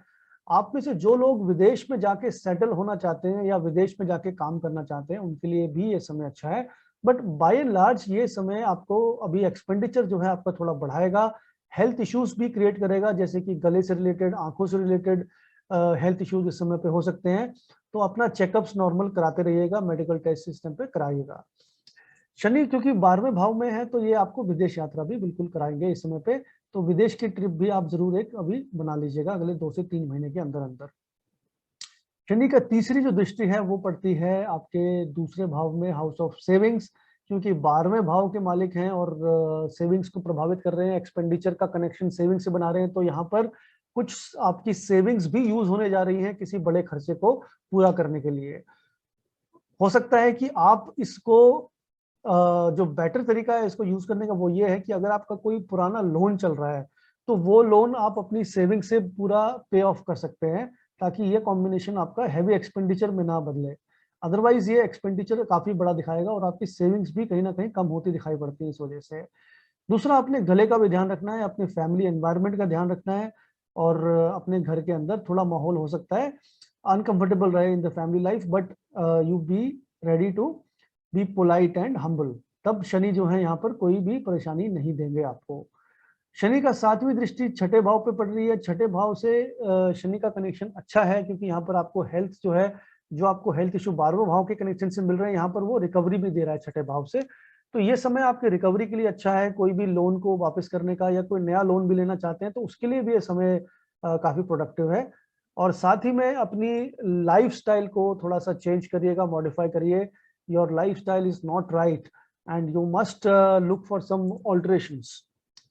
आप में से जो लोग विदेश में जाके सेटल होना चाहते हैं या विदेश में जाके काम करना चाहते हैं उनके लिए भी ये समय अच्छा है। बट बाय एंड लार्ज ये समय आपको अभी एक्सपेंडिचर जो है आपका थोड़ा बढ़ाएगा, हेल्थ इश्यूज भी क्रिएट करेगा, जैसे कि गले से रिलेटेड, आंखों से रिलेटेड हेल्थ इश्यूज इस समय पे हो सकते हैं। तो अपना चेकअप्स नॉर्मल कराते रहिएगा, मेडिकल टेस्ट सिस्टम पे कराइएगा। शनि क्योंकि 12वें भाव में है तो ये आपको विदेश यात्रा भी बिल्कुल कराएंगे इस समय पे। तो विदेश की ट्रिप भी आप जरूर एक अभी बना लीजिएगा अगले 2 से 3 महीने के अंदर अंदर। शनि का तीसरी जो दृष्टि है वो पड़ती है आपके दूसरे भाव में, हाउस ऑफ सेविंग्स, क्योंकि 12वें भाव के मालिक हैं और सेविंग्स को प्रभावित कर रहे हैं, एक्सपेंडिचर का कनेक्शन सेविंग से बना रहे हैं। तो यहाँ पर कुछ आपकी सेविंग्स भी यूज होने जा रही हैं किसी बड़े खर्चे को पूरा करने के लिए। हो सकता है कि आप इसको जो बेटर तरीका है इसको यूज करने का वो ये है कि अगर आपका कोई पुराना लोन चल रहा है तो वो लोन आप अपनी सेविंग से पूरा पे ऑफ कर सकते हैं, ताकि ये कॉम्बिनेशन आपका हैवी एक्सपेंडिचर में ना बदले। अदरवाइज ये एक्सपेंडिचर काफी बड़ा दिखाएगा और आपकी सेविंग्स भी कहीं ना कहीं कम होती दिखाई पड़ती है इस वजह से। दूसरा, अपने गले का भी ध्यान रखना है, अपने फैमिली एनवायरनमेंट का ध्यान रखना है। और अपने घर के अंदर थोड़ा माहौल हो सकता है अनकंफर्टेबल रहे in the family life, but you be ready to be polite and humble. तब शनि जो है यहाँ पर कोई भी परेशानी नहीं देंगे आपको। शनि का 7वीं दृष्टि छठे भाव पे पड़ रही है। छठे भाव से शनि का कनेक्शन अच्छा है, क्योंकि यहाँ पर आपको हेल्थ जो है, जो आपको हेल्थ इशू 12वें भाव के कनेक्शन से मिल रहे हैं यहाँ पर वो रिकवरी भी दे रहा है छठे भाव से। तो ये समय आपकी रिकवरी के लिए अच्छा है, कोई भी लोन को वापस करने का या कोई नया लोन भी लेना चाहते हैं तो उसके लिए भी ये समय काफी प्रोडक्टिव है। और साथ ही में अपनी लाइफस्टाइल को थोड़ा सा चेंज करिएगा, मॉडिफाई करिए। Your lifestyle is not right and you must look for some alterations.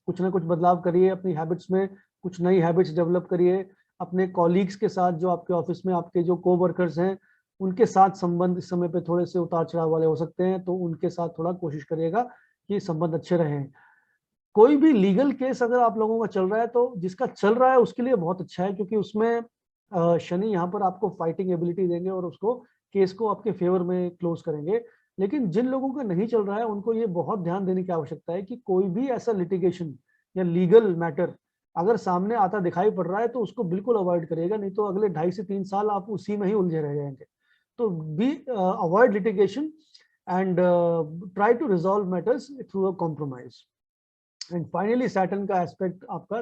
कुछ ना कुछ बदलाव करिए अपनी हैबिट्स में, कुछ नई हैबिट्स डेवलप करिए। अपने कॉलीग्स के साथ, जो आपके ऑफिस में आपके जो कोवर्कर्स हैं उनके साथ संबंध इस समय पे थोड़े से उतार चढ़ाव वाले हो सकते हैं, तो उनके साथ थोड़ा कोशिश करिएगा कि संबंध अच्छे रहें। कोई भी लीगल केस अगर आप लोगों का चल रहा है तो जिसका चल रहा है उसके लिए बहुत अच्छा है, क्योंकि उसमें शनि यहाँ पर आपको फाइटिंग एबिलिटी देंगे और उसको केस को आपके फेवर में क्लोज करेंगे। लेकिन जिन लोगों का नहीं चल रहा है उनको ये बहुत ध्यान देने की आवश्यकता है कि कोई भी ऐसा लिटिगेशन या लीगल मैटर अगर सामने आता दिखाई पड़ रहा है तो उसको बिल्कुल अवॉइड करिएगा, नहीं तो अगले 2.5 से 3 साल आप उसी में ही उलझे रह जाएंगे। तो be avoid litigation and try to resolve matters through a compromise. And finally Saturn का एस्पेक्ट आपका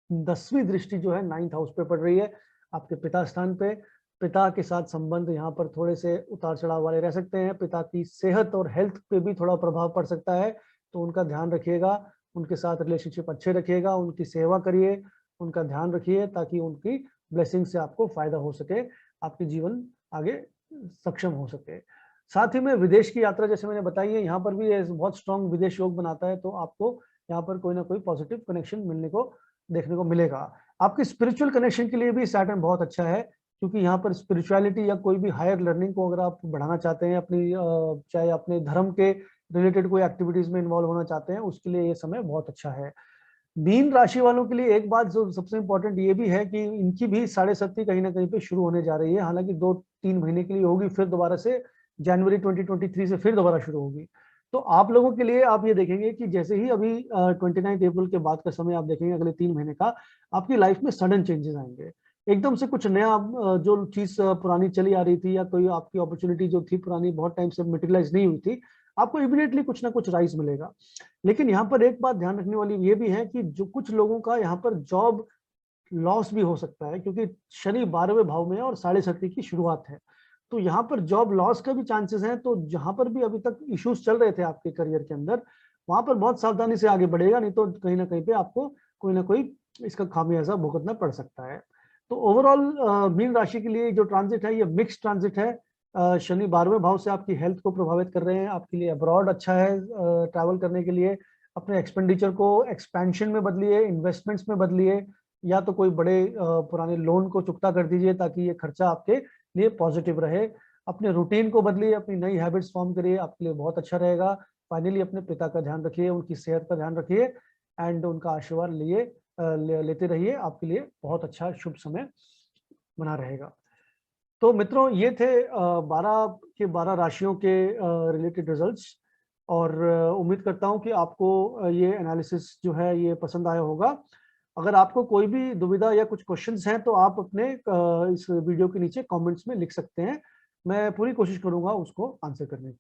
10वीं दृष्टि जो है 9th हाउस पे पड़ रही है, आपके पिता स्थान पे। पिता के साथ संबंध यहाँ पर थोड़े से उतार चढ़ाव वाले रह सकते हैं, पिता की सेहत और हेल्थ पे भी थोड़ा प्रभाव पड़ सकता है, तो उनका ध्यान रखिएगा, उनके साथ रिलेशनशिप अच्छे रखिएगा, उनकी सेवा करिए, उनका ध्यान रखिए, ताकि उनकी ब्लेसिंग से आपको फायदा हो सके, आपके जीवन आगे सक्षम हो सके। साथ ही में विदेश की यात्रा जैसे मैंने बताई है, यहाँ पर भी ये बहुत स्ट्रॉन्ग विदेश योग बनाता है, तो आपको यहाँ पर कोई ना कोई पॉजिटिव कनेक्शन मिलने को देखने को मिलेगा। आपके स्पिरिचुअल कनेक्शन के लिए भी सैटर्न बहुत अच्छा है, क्योंकि यहाँ पर स्पिरिचुअलिटी या कोई भी हायर लर्निंग को अगर आप बढ़ाना चाहते हैं, अपनी चाहे अपने धर्म के रिलेटेड कोई एक्टिविटीज में इन्वॉल्व होना चाहते हैं, उसके लिए ये समय बहुत अच्छा है। मीन राशि वालों के लिए एक बात जो सबसे इंपॉर्टेंट ये भी है कि इनकी भी साढ़े सत्ती कहीं ना कहीं पे शुरू होने जा रही है। हालांकि 2-3 महीने के लिए होगी, फिर दोबारा से जनवरी 2023 से फिर दोबारा शुरू होगी। तो आप लोगों के लिए आप ये देखेंगे कि जैसे ही अभी 29 अप्रैल के बाद का समय आप देखेंगे, अगले 3 महीने का आपकी लाइफ में सडन चेंजेस आएंगे। एकदम से कुछ नया जो चीज पुरानी चली आ रही थी, या कोई आपकी अपॉर्चुनिटी जो थी पुरानी बहुत टाइम से मटेरियलाइज नहीं हुई थी, आपको इमीडिएटली कुछ ना कुछ राइज मिलेगा। लेकिन यहाँ पर एक बात ध्यान रखने वाली ये भी है कि जो कुछ लोगों का यहाँ पर जॉब लॉस भी हो सकता है, क्योंकि शनि 12वें भाव में है और साढ़े सती की शुरुआत है। तो यहाँ पर जॉब लॉस का भी चांसेस हैं। तो जहां पर भी अभी तक इश्यूज चल रहे थे आपके करियर के अंदर, वहां पर बहुत सावधानी से आगे बढ़ेगा, नहीं तो कहीं ना कहीं पे आपको कोई ना कोई इसका खामियाजा भुगतना पड़ सकता है। तो ओवरऑल मीन राशि के लिए जो ट्रांजिट है ये मिक्स ट्रांजिट है। शनि 12वें भाव से आपकी हेल्थ को प्रभावित कर रहे हैं, आपके लिए अब्रॉड अच्छा है ट्रैवल करने के लिए। अपने एक्सपेंडिचर को एक्सपेंशन में बदलिए, इन्वेस्टमेंट्स में बदलिए, या तो कोई बड़े पुराने लोन को चुकता कर दीजिए ताकि ये खर्चा आपके लिए पॉजिटिव रहे। अपने रूटीन को बदलिए, अपनी नई हैबिट्स फॉर्म करिए, आपके लिए बहुत अच्छा रहेगा। फाइनली अपने पिता का ध्यान रखिए, उनकी सेहत का ध्यान रखिए, एंड उनका आशीर्वाद लेते रहिए। आपके लिए बहुत अच्छा शुभ समय बना रहेगा। तो मित्रों, ये थे 12 राशियों के रिलेटेड रिजल्ट्स। और उम्मीद करता हूं कि आपको ये एनालिसिस जो है ये पसंद आया होगा। अगर आपको कोई भी दुविधा या कुछ क्वेश्चंस हैं, तो आप अपने इस वीडियो के नीचे कमेंट्स में लिख सकते हैं। मैं पूरी कोशिश करूंगा उसको आंसर करने की।